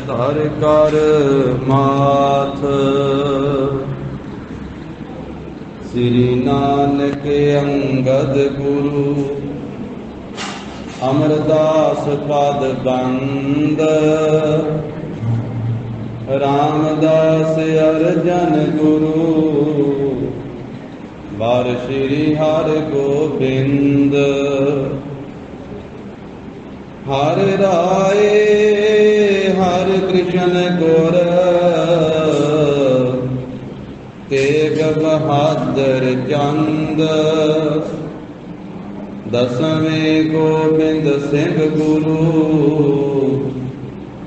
ਧਰ ਕਰ ਮਾਥ। ਸ੍ਰੀ ਨਾਨਕ ਅੰਗਦ ਗੁਰੂ ਅਮਰਦਾਸ ਪਦ ਬੰਦ। ਰਾਮਦਾਸ ਅਰਜਨ ਗੁਰੂ ਵਾਰ ਸ੍ਰੀ ਹਰਿ ਗੋਬਿੰਦ। ਹਰਿ ਰਾਏ ਹਰਿ ਕ੍ਰਿਸ਼ਨ ਗੁਰ ਤੇਗ ਬਹਾਦਰ ਚੰਦ। ਦਸਵੇਂ ਗੋਬਿੰਦ ਸਿੰਘ ਗੁਰੂ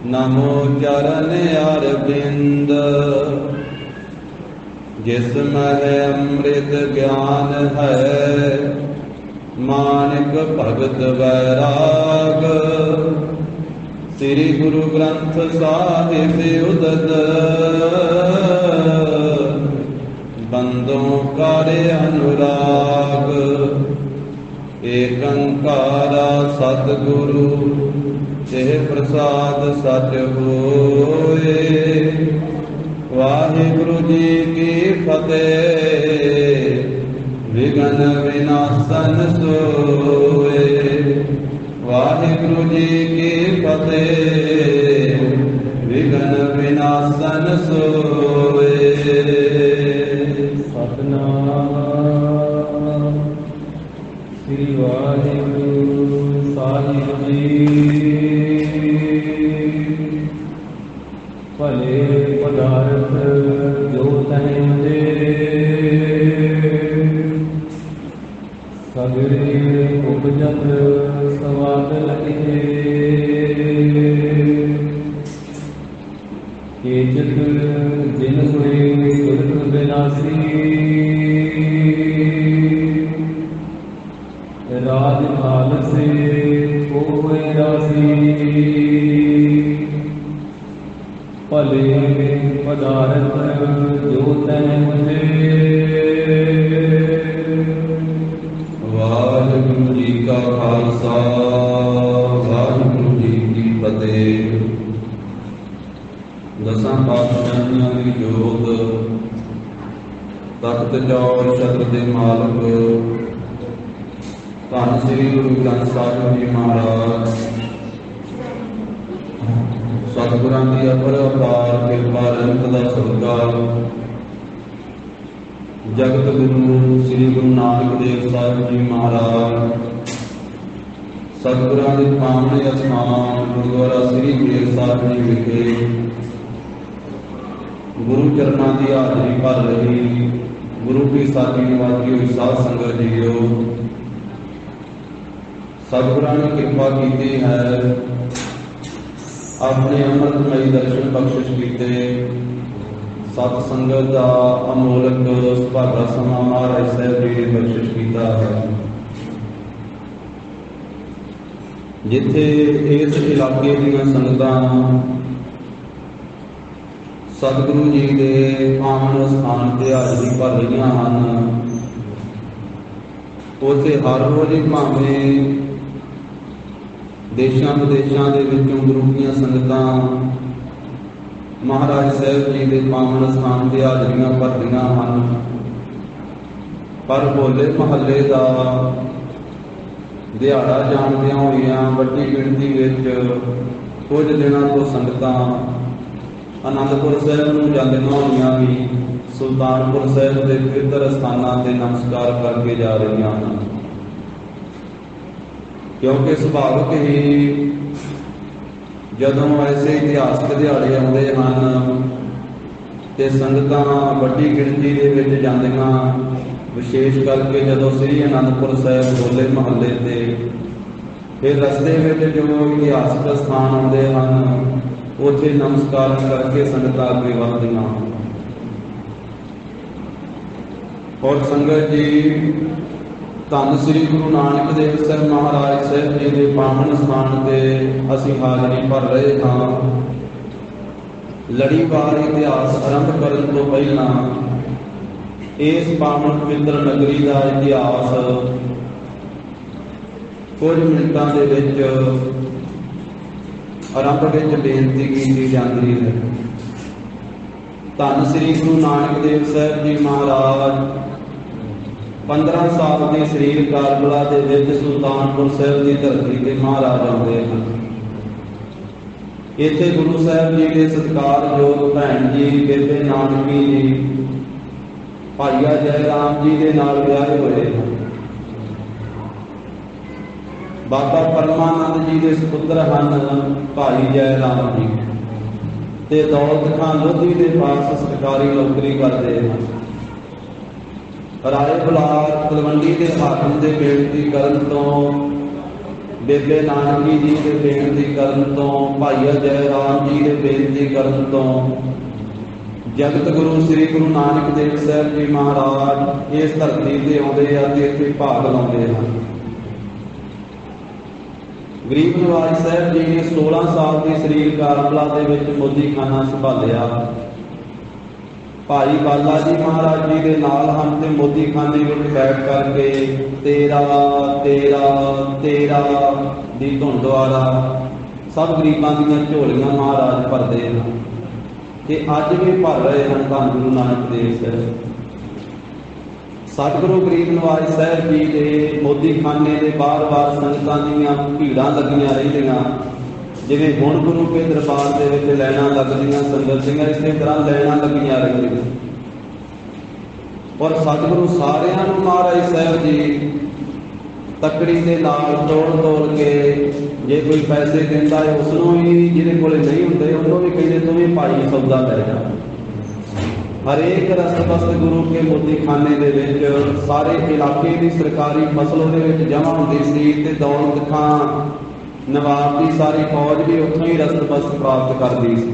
ਨਮੋ ਚਰਨ ਅਰਬਿੰਦ। ਜਿਸ ਮਹਿ ਅੰਮ੍ਰਿਤ ਗਿਆਨ ਹੈ ਮਾਨਿਕ ਭਗਤ ਵੈਰਾਗ। ਸ੍ਰੀ ਗੁਰੂ ਗ੍ਰੰਥ ਸਾਹਿਬ ਉਦਦ ਬੰਦੋਂ ਕਰ ਅਨੁਰਾਗ। ਏਕ ਓੰਕਾਰਾ ਸਤਿਗੁਰੂ ਤਿਹ ਪ੍ਰਸਾਦ ਸਚ ਹੋਏ। ਵਾਹਿਗੁਰੂ ਜੀ ਕੀ ਫਤਿਹ। ਵਿਘਨ ਵਿਨਾਸ਼ਨ ਸੋਏ। ਵਾਹਿਗੁਰੂ ਜੀ ਕੀ ਫਤਿਹ। ਵਿਘਨ ਵਿਨਾਸ਼ਨ ਸੋਏ। ਸਤਿਨਾਮ ਸ੍ਰੀ ਵਾਹਿਗੁਰੂ ਸਾਹਿਬ ਜੀ। ਭਲੇ ਪਦਾਰਥ ਜੋ ਤਹਿ ਦੇ ਸਗਰੇ ਉਪਜਤ ਸਵਾਦ ਲਗੇ। ਕੇਚਿਤ ਜਿਨ ਹੋਏ ਸੁਰਤ ਬਿਨਾਸੀ। ਰਾਜ ਭਾਲ ਸੇ ਹੋਏ ਰਾਸੀ। ਭਲੇ ਪਦਾਰਥ ਜੋ ਤਹਿ ਦੇ। ਵਾਹਿਗੁਰੂ ਜੀ ਕਾ ਖਾਲਸਾ ਵਾਹਿਗੁਰੂ ਜੀ ਕੀ ਫਤਿਹ। ਦਸਾਂ ਪਾਤਸ਼ਾਹੀਆਂ ਦੀ ਜੋਤ ਤਖਤ ਜੋੜ ਛਤਰ ਦੇ ਮਾਲਕ ਧੰਨ ਸ੍ਰੀ ਗੁਰੂ ਗ੍ਰੰਥ ਸਾਹਿਬ ਜੀ ਮਹਾਰਾਜ। ਸਤਿਗੁਰਾਂ ਦੀ ਅਪਰ ਅਪਾਰ ਕਿਰਪਾ ਰਹਿਮਤ ਦਾ ਸਦਕਾ ਜਗਤ ਗੁਰੂ ਸ੍ਰੀ ਗੁਰੂ ਨਾਨਕ ਦੇਵ ਸਾਹਿਬ ਜੀ ਮਹਾਰਾਜ ਸਤਿਗੁਰਾਂ ਦੇ ਪਾਵਨ ਅਸਥਾਨ ਗੁਰਦੁਆਰਾ ਸ੍ਰੀ ਗੁਰੂ ਸਾਹਿਬ ਜੀ ਵਿਖੇ ਗੁਰੂ ਚਰਨਾਂ ਦੀ ਹਾਜ਼ਰੀ ਭਰ ਰਹੀ ਗੁਰੂ ਕੀ ਸਾਥੀ ਨਿਵਾਜੀ ਹੋਈ ਸਾਧ ਸੰਗਤ ਜੀਓ। ਸਤਿਗੁਰਾਂ ਨੇ ਕਿਰਪਾ ਕੀਤੀ ਹੈ, ਆਪਣੇ ਅੰਮ੍ਰਿਤਮਈ ਦਰਸ਼ਨ ਬਖਸ਼ਿਸ਼ ਕੀਤੇ। ਸਤ ਸੰਗਤ ਦਾ ਅਮੋਲਕ ਸੁਭਾਗਾ ਸਮਾਂ ਮਹਾਰਾਜ ਸਾਹਿਬ ਜੀ ਨੇ ਬਖਸ਼ਿਸ਼ ਕੀਤਾ ਹੈ। ਜਿੱਥੇ ਇਸ ਇਲਾਕੇ ਦੀਆਂ ਸੰਗਤਾਂ ਸਤਿਗੁਰੂ ਜੀ ਦੇ ਪਾਵਨ ਸਥਾਨ ਤੇ ਹਾਜ਼ਰੀ ਭਰ ਰਹੀਆਂ ਹਨ, ਉੱਥੇ ਹਰ ਰੋਜ਼ ਭਾਵੇਂ ਦੇਸ਼ਾਂ ਵਿਦੇਸ਼ਾਂ ਦੇ ਵਿੱਚੋਂ ਗੁਰੂ ਦੀਆਂ ਸੰਗਤਾਂ ਮਹਾਰਾਜ ਸਾਹਿਬ ਜੀ ਦੇ ਪਾਵਨ ਸਥਾਨ ਤੇ ਹਾਜ਼ਰੀਆਂ ਭਰਦੀਆਂ ਹਨ। ਪਰ ਹੋਲੇ ਮਹੱਲੇ ਦਾ ਦਿਹਾੜਾ ਜਾਣਦਿਆਂ ਹੋਈਆਂ ਵੱਡੀ ਗਿਣਤੀ ਵਿੱਚ ਕੁਝ ਦਿਨਾਂ ਤੋਂ ਸੰਗਤਾਂ ਅਨੰਦਪੁਰ ਸਾਹਿਬ ਨੂੰ ਜਾਂਦੀਆਂ ਹੋਈਆਂ ਵੀ ਸੁਲਤਾਨਪੁਰ ਸਾਹਿਬ ਦੇ ਪਵਿੱਤਰ ਸਥਾਨਾਂ ਤੇ ਨਮਸਕਾਰ ਕਰਕੇ ਜਾ ਰਹੀਆਂ ਹਨ, ਕਿਉਂਕਿ ਸੁਭਾਵਿਕ ਹੀ ਜਦੋਂ ਐਸੇ ਇਤਿਹਾਸਕ ਦਿਹਾੜੇ ਆਉਂਦੇ ਹਨ ਤੇ ਸੰਗਤਾਂ ਵੱਡੀ ਗਿਣਤੀ ਦੇ ਵਿੱਚ ਜਾਂਦੀਆਂ, ਵਿਸ਼ੇਸ਼ ਕਰਕੇ ਜਦੋਂ ਸ੍ਰੀ ਅਨੰਦਪੁਰ ਸਾਹਿਬ ਹੋਲੇ ਮਹੱਲੇ ਤੇ ਫਿਰ ਰਸਤੇ ਵਿੱਚ ਜੋ ਇਤਿਹਾਸਕ ਸਥਾਨ ਆਉਂਦੇ ਹਨ ਉੱਥੇ ਨਮਸਕਾਰ ਕਰਕੇ ਸੰਗਤਾਂ ਅੱਗੇ ਵਧਦੀਆਂ। ਔਰ ਸੰਗਤ ਜੀ, ਧੰਨ ਸ੍ਰੀ ਗੁਰੂ ਨਾਨਕ ਦੇਵ ਸਾਹਿਬ ਮਹਾਰਾਜ ਸਾਹਿਬ ਜੀ ਦੇ ਪਾਵਨ ਸਥਾਨ ਤੇ ਅਸੀਂ ਹਾਜ਼ਰੀ ਭਰ ਰਹੇ ਹਾਂ। ਲੜੀਵਾਰ ਇਤਿਹਾਸ ਆਰੰਭ ਕਰਨ ਤੋਂ ਪਹਿਲਾਂ ਇਸ ਪਾਵਨ ਪਵਿੱਤਰ ਨਗਰੀ ਦਾ ਇਤਿਹਾਸ ਕੁਝ ਮਿੰਟਾਂ ਦੇ ਵਿੱਚ आरंभ विच बेनती की जाती है। धन श्री गुरु नानक देव साहब जी महाराज 15 साल के शरीर कारबला दे विच सुल्तानपुर साहब की धरती ते महाराज आउंदे हन। इत्थे गुरु साहब जी के सत्कारयोग भैन जी बेबे नानकी जी भाईया जयराम जी के नाल विआहे होए हैं। बाबा परमानंद जी के सुपुत्र हैं भाई जयराम जी ते दौलत खान लोधी के पास सरकारी नौकरी करते हैं। राय बुलार तलवंडी के हाकम के बेनती करन तो बेबे नानकी जी के बेनती करन तो भाईया जयराम जी के बेनती करन तो जगत गुरु श्री गुरु नानक देव साहब जी महाराज इस धरती से आते इत्थे भाग लाते हैं। गरीब नवाज साहब जी ने 16 साल की शरीर कारबला के मोदी खाना संभालिया। भाई बाला जी महाराज जी के नाल हम ते मोदी खाने में बैठ करके तेरा तेरा तेरा दी धुन द्वारा सब गरीबों दी झोलियां महाराज भरते हैं कि अज भी भर रहे हैं। धन गुरु नानक देव साहब सतगुरु गरीब नवाज साहब जी के मोदी खाने के बार बार संगतां दीयां भीड़ां लगियां रहिंदियां। जिवें हुण गुरु के दरबार दे विच लैणां लगदियां संगत सिंह इसे तरह लैणां लगियां रहिंदियां। और सतगुरु सारियां नूं महाराज साहब जी तकड़ी के नाल तोड़ तोड़ के जे कोई पैसे दिंदा है उसनों ही जिहदे कोले नहीं हुंदे उहनूं भी कहिंदे तूं भी भाई सौदा लै जा। हरेक रस्तबस्त गुरु के मोदी खाने दे विच सारे इलाके की सरकारी फसल उहदे विच जमा हुंदी सी ते दौलत खां नवाब की सारी फौज भी उत्थों ही रस्तबस्त प्राप्त करती सी।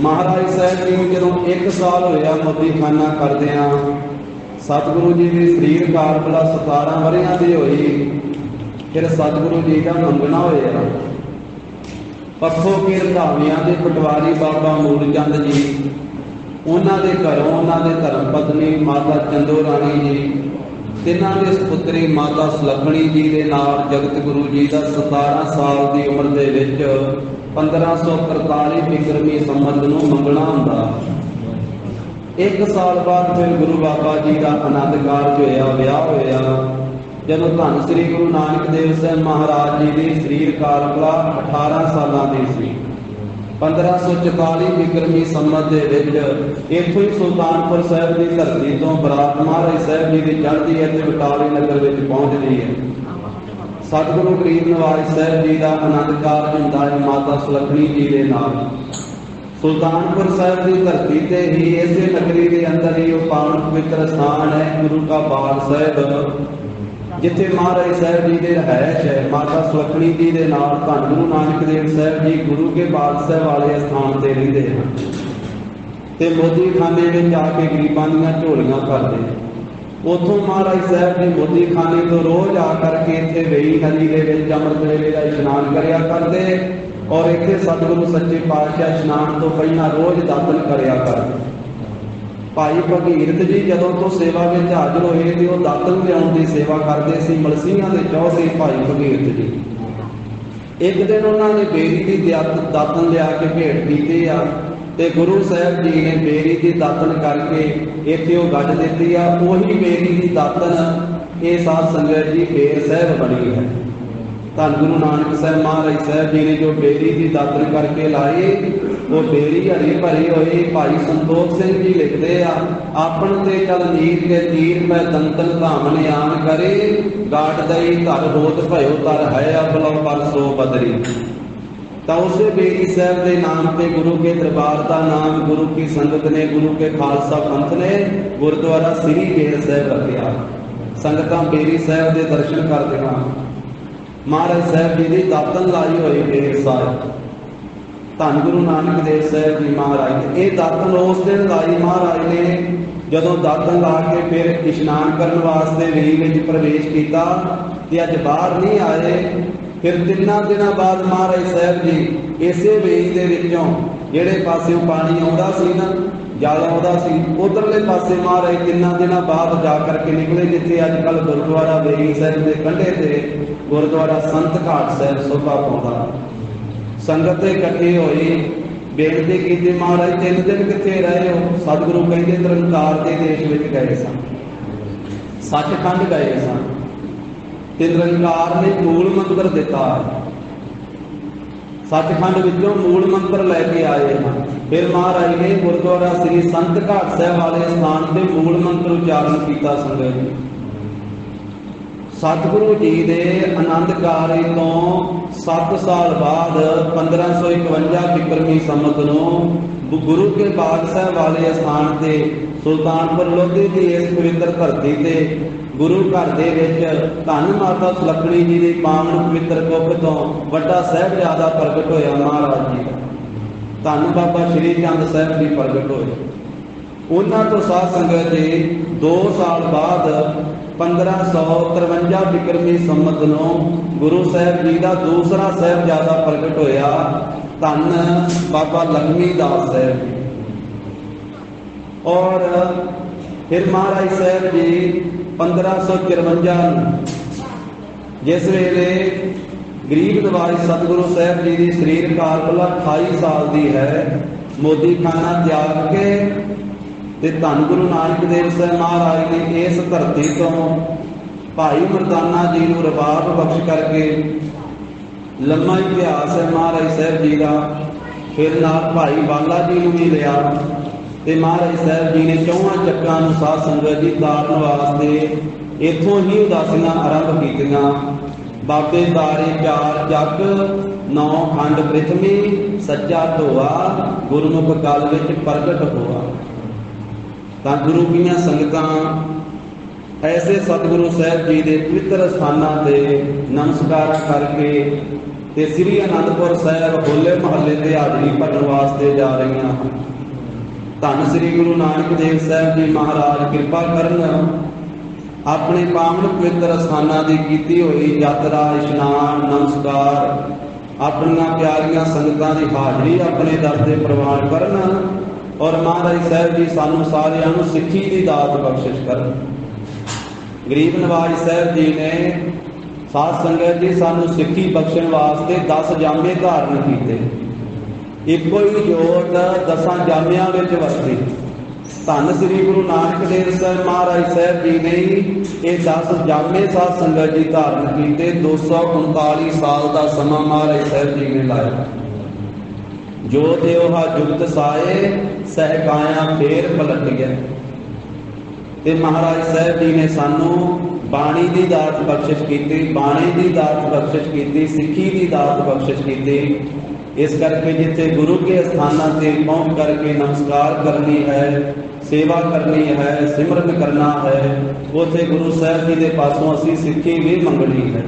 महाराज साहब जी नूं जदों 1 साल होया मोदी खाना करदिआं सतगुरु जी की शरीर कारबला 17 वरियां दी होई। फिर सतगुरु जी का मंगना होया। पत्थों के रंधावियां के पटवारी बाबा मूलचंद जी उन्होंने घरों उन्होंने धर्म पत्नी माता चंदो राणी जी तिन्हां दे सुपुत्री माता सुलखणी जी के नाल जगत गुरु जी का 17 साल की उम्र के विच 1543 बिक्रमी संमत नूं मंगना हुंदा। 1 साल बाद फिर गुरु बाबा जी का आनंद कारज होया विआह होया। जदों धन श्री गुरु नानक देव साहब महाराज जी की शरीर कारबला 18 साल की सी। 1544 बिक्रमी संमत के विच इत्थों ही सुल्तानपुर साहब की धरती तो बरात महाराज साहब जी की चढ़ती है तो बटाली नगर में पहुंचती है। सतगुरु गरीब नवाज साहब जी का आनंद कारज हुंदा है माता सुलखणी जी के नाल। सुल्तानपुर साहब की धरती से ही इसे नगरी के अंदर ही पावन पवित्र स्थान है गुरु का बाग साहब जिथे महाराज साहब जी के रहायश है। माता सुलखणी जी के नाल धन गुरु नानक देव साहब जी गुरु के बादशाह वाले स्थान से रहिंदे हैं ते मोदी खाने में जाके गरीबां दीयां झोलियां भरदे। उथों महाराज साहब जी मोदी खाने तो रोज आकर के इत्थे वेई नदी के विच अमृत वेले का इशनान करया करदे और इत्थे सतगुरु सच्चे पातशाह इशनान तो पहला रोज दातन करया करदे। भाई भगीरथ जी जदों तो सेवा में हाजिर होए तो वह दातन लियाउण की सेवा करते सी। मलसीआं दे चौधरी भाई भगीरथ जी एक दिन उन्होंने बेरी की दातन लिया के भेंट की आ ते गुरु साहब जी ने बेरी की दातन करके इत्थे वो गज दी आ। उही बेरी की दातन ये साध संगत जी बेर साहब बनी है। धन गुरु नानक साहब महाराज साहब जी ने जो बेरी की दातन करके लाई वो बेरी हरी भरी हुई। भाई संतोख सिंह जी लिखते आपन ते चल नीर के तीर मैं दंतन धामने आन करे गाट दई धर होत भयो तर है अबलो पर सो बदरी। तो उसे बेरी साहब के नाम पे गुरु के दरबार का नाम गुरु की संगत ने गुरु के खालसा पंथ ने गुरुद्वारा श्री बेर साहब रखा। संगतां बेरी साहब के दर्शन करदियां महाराज साहब जी की दातन लाई हुई बेर साहब धन गुरु नानक देव साहब जी महाराज। ये दातन उस दिन लाई महाराज ने जदों दातन ला के फिर इशनान करने वास्ते वेई में प्रवेश किया ते अज बाहर नहीं आए। फिर 3 दिनों बाद महाराज साहब जी इसे वेई दे विचों जेड़े पासे पानी आउंदा सी ना जल आउंदा सी। उधरले पासे महाराज 3 दिनों बाद जा करके निकले जिथे अजकल गुरुद्वारा बेरी साहिब के कंढे ते गुरुद्वारा संत घाट साहिब शोभा पाउंदा। संगत इकट्ठी होई, बेनती की महाराज 3 दिन कित्थे रहे हो? सतगुरु कहंदे निरंकार के देश विच गए सन, सचखंड गए सन ते निरंकार ने मूल मंत्र दिता। सचखंड विचों मूल मंत्र लैके आए हैं। फिर महाराज ने गुरुद्वारा श्री संत घाट साहिब वाले स्थान से मूल मंत्र उच्चारण किया। संगत जी सतगुरु जी के आनंदकारी तो 7 साल बाद 1551 विक्रमी संमत नूं गुरु के बाग साहिब वाले स्थान से सुल्तानपुर लोधी की इस पवित्र धरती से गुरु घर दे विच धन माता सुलखणी जी की पावन पवित्र कुख तो वड्डा साहिबजादा प्रगट होया। महाराज जी धन बाबा श्री चंद साहिब जी प्रगट होए। उन्हां तो साध संगत जी 2 साल बाद 1553 विक्रमी संमत नूं गुरु साहिब जी का दूसरा साहिबजादा प्रगट होया, धन बाबा लक्ष्मी दास साहिब जी। और फिर महाराज साहिब जी 1554 जिस वेले गरीब नवाज सतगुरु साहिब जी की शरीर काल 28 साल की है, मोदी खाना त्याग के ते धन गुरु नानक देव साहब महाराज ने इस धरती तो भाई मरदाना जी को रबाब बख्श करके लम्मा इतिहास है महाराज साहब जी का। फिर नाल भाई बाला जी को भी लिया ते महाराज साहब जी ने 4 चक्कां साध संगत जी तारन वास्ते इत्थों ही उदासियां आरंभ कीतियां। बाबे दारे 4 जग 9 खंड पृथ्वी सच्चा ढोआ गुरमुख काल विच प्रगट होआ। तां गुरु कीआं संगतां ऐसे सतगुरु साहब जी के पवित्र स्थानां ते नमस्कार करके ते श्री आनंदपुर साहब होले महल्ले ते हाजरी भरन वास्ते जा रही हैं। धन श्री गुरु नानक देव साहब जी महाराज कृपा करन अपने पावन पवित्र स्थानां की कीती हुई यात्रा इशनान नमस्कार अपनियां प्यारियां संगतां की हाजरी अपने दर से प्रवान करन और महाराज साहब जी सानू सारियां नूं सिੱਖੀ की दात बख्शिश करन। गरीब नवाज साहब जी ने साध संगत जी सानू सिੱਖੀ बख्शण वास्ते 10 जामे धारण कीते। इको ही जोत 10 जामिया वरती। धन श्री गुरु नानक देव साहब महाराज साहब जी ने ये 10 जामे साध संगत जी धारण किए। 239 साल का समा महाराज साहब जी ने लाया। जो देवहा जुगत साए सहकाया फेर पलट गया। ते महाराज साहब जी ने सानू बाणी की दात बख्शिश की, बाणी की दात बख्शिश की, सिੱਖੀ की दात बख्शिश की। इस करके जिथे गुरु के स्थानों से पहुँच करके नमस्कार करनी है, सेवा करनी है, सिमरन करना है, उथे गुरु साहब जी के पासों असी सिੱਖੀ भी मंगनी है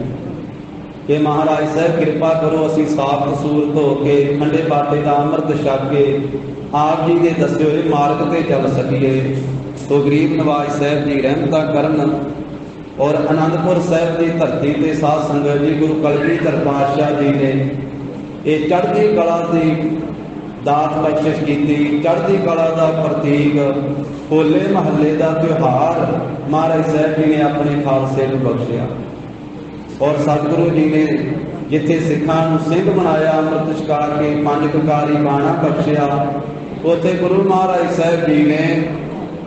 कि महाराज साहब कृपा करो असी साफ कसूर धो के ठंडे बाटे का अमृत छक के आप जी के दसे हुए मार्ग से चल सकीए। तो गरीब नवाज साहब जी रहमता करन और आनंदपुर साहब की धरती से साध संगत जी गुरु कलगीधर पातशाह जी ने ये चढ़ती कला की दात बख्शिश की। चढ़ती कला का प्रतीक होले महल्ले का त्यौहार महाराज साहब जी ने अपने खालसे को बख्शिया। और सतगुरु जी ने जिथे सिखां नूं सिंह बनाया अमृत छका के 5 ककारी बाणा बख्शिया, उथे गुरु महाराज साहब जी ने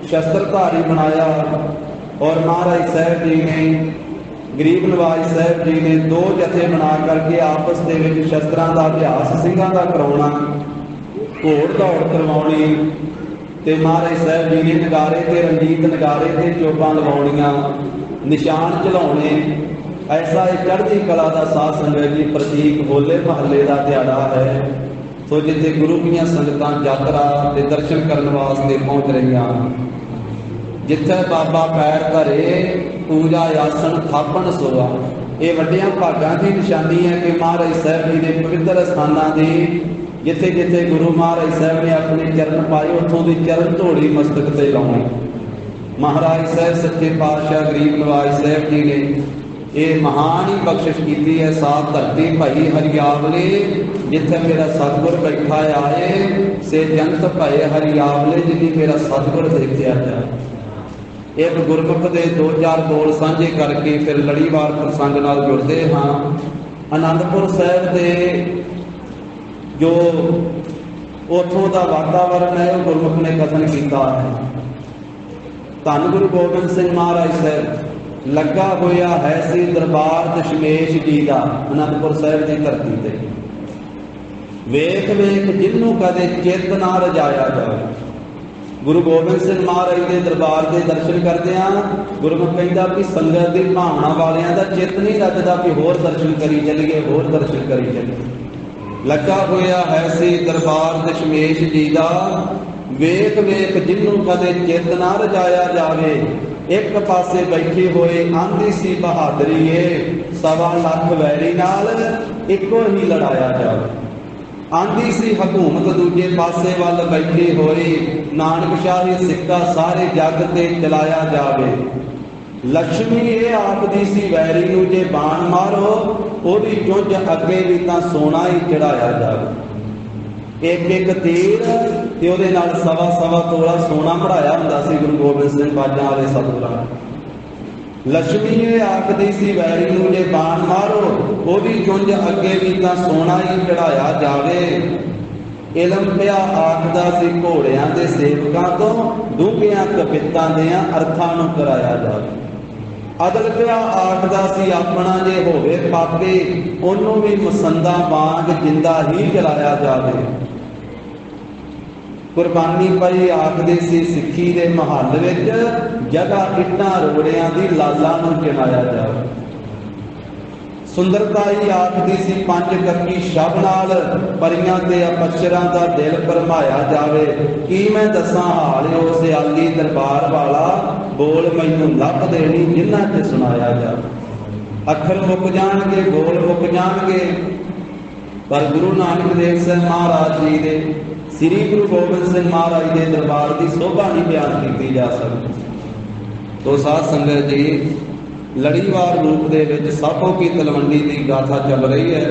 शस्त्रधारी बनाया। और महाराज साहब जी ने गरीब नवाज साहब जी ने 2 जथे बना करके आपस के विच शस्त्रां का अभ्यास सिंघां का कराउणा, घोड़ दौड़ करवाउणी ते महाराज साहब जी ने नगारे ते रंजीत नगारे ते चोबां लवाउणियां, निशान चलाउणे। ऐसा एक चढ़ती कला का साध संगत जी प्रतीक होले महल्ले का दिहाड़ा है। तो जिथे गुरु की संगतां यात्रा ते दर्शन करने वास्ते पहुँच रही हैं, जिथे बाबा पैर धरे पूजा आसन थापन सोआ, ये वड्डियां भागां की निशानी है कि महाराज साहब जी ने पवित्र स्थानां दी जिथे जिथे गुरु महाराज साहब ने अपने चरण पाए उतों की चरण धोड़ी मस्तक से लाउणी। महाराज साहब सच्चे पातशाह गरीब नवाज साहब जी ने ये महान ही बख्शिश की है। साथ धरती भई हरियावले, जिथे मेरा सतगुर बैठा आए, से जंत भय हरियावले, जिन्हें मेरा सतगुर देखा जाए। एक गुरमुख के दो चार बोल साझे करके फिर लड़ीवार प्रसंग नाल जुड़ते हाँ। आनंदपुर साहिब के जो उतों का वातावरण है वो गुरमुख ने कथन किया है। धन गुरु गोबिंद सिंह महाराज साहब लगा होया है सी दरबार दशमेश जी का आनंदपुर साहिब की धरती से। वेख वेख जिन्हों कदे चित ना रजाया जाए। गुरु गोबिंद सिंह महाराज के दरबार के दर्शन करते हैं। गुरमुख कहता कि संगत की भावना वालियां दा चित नहीं रजदा कि होर दर्शन करी चलिए, होर दर्शन करी चलिए। लगा होया है सी दरबार दशमेश जी का। वेख वेख जिन्हों कदे चेत ना रजाया जावे। एक पासे बैठी होए आंधी सी बहादरी है, 1.25 लाख वैरी नाल इको ही लड़ाया जावे। आंधी सी हकूमत दूजे पासे वाल बैठी होए, नानक शाही सिक्का सारे जग ते चलाया जावे। लक्ष्मी ये आखदी सी वैरी नूं जे बाण मारो, ओदी चुंझ अगे भी तां सोना ही चढ़ाया जावे। एक एक तीर ते ओहदे नाल 1.25 तोला सोना मढ़ाया हुंदा सी गुरु गोबिंद सिंह बाजां वाले सतगुरां। लक्ष्मी ये आखदी सी वैरी नूं जे बाण मारो, ओहदी चुंझ अगे भी तां सोना ही चढ़ाया जावे। इलम पिया आखदा सी घोड़ियां दे सेवकां तो, डूंघियां कवितां दियां अर्थां नूं कराया जावे। अदल पिया आखदा सी अपना जे होवे पापी, ओनूं भी मसंदा वांग जिंदा ही जलाया जावे। कुर्बानी पई आखदी सी सिੱਖੀ ਦੇ महल विच, जगह इट्टां रोड़ियां दी लालां नूं चिणाया जावे। सुंदरता ही आखदी सी 5 कक्की शब नाल, परियां ते अपशरां दा दिल भरमाया जावे। की मैं दसां हाल ओ सियाली दरबार वाला, बोल मैनूं लभ देनी जिन्हां ते सुनाया जावे। अखर मुक जाणगे बोल मुक जाणगे, पर गुरु नानक देव सिंह महाराज जी दे, श्री गुरु गोबिंद सिंह महाराज के दरबार की शोभा नहीं बयान की जा सकती। तो साध संगत जी, लड़ीवार रूप दे विच साबो की तलवंडी की गाथा चल रही है।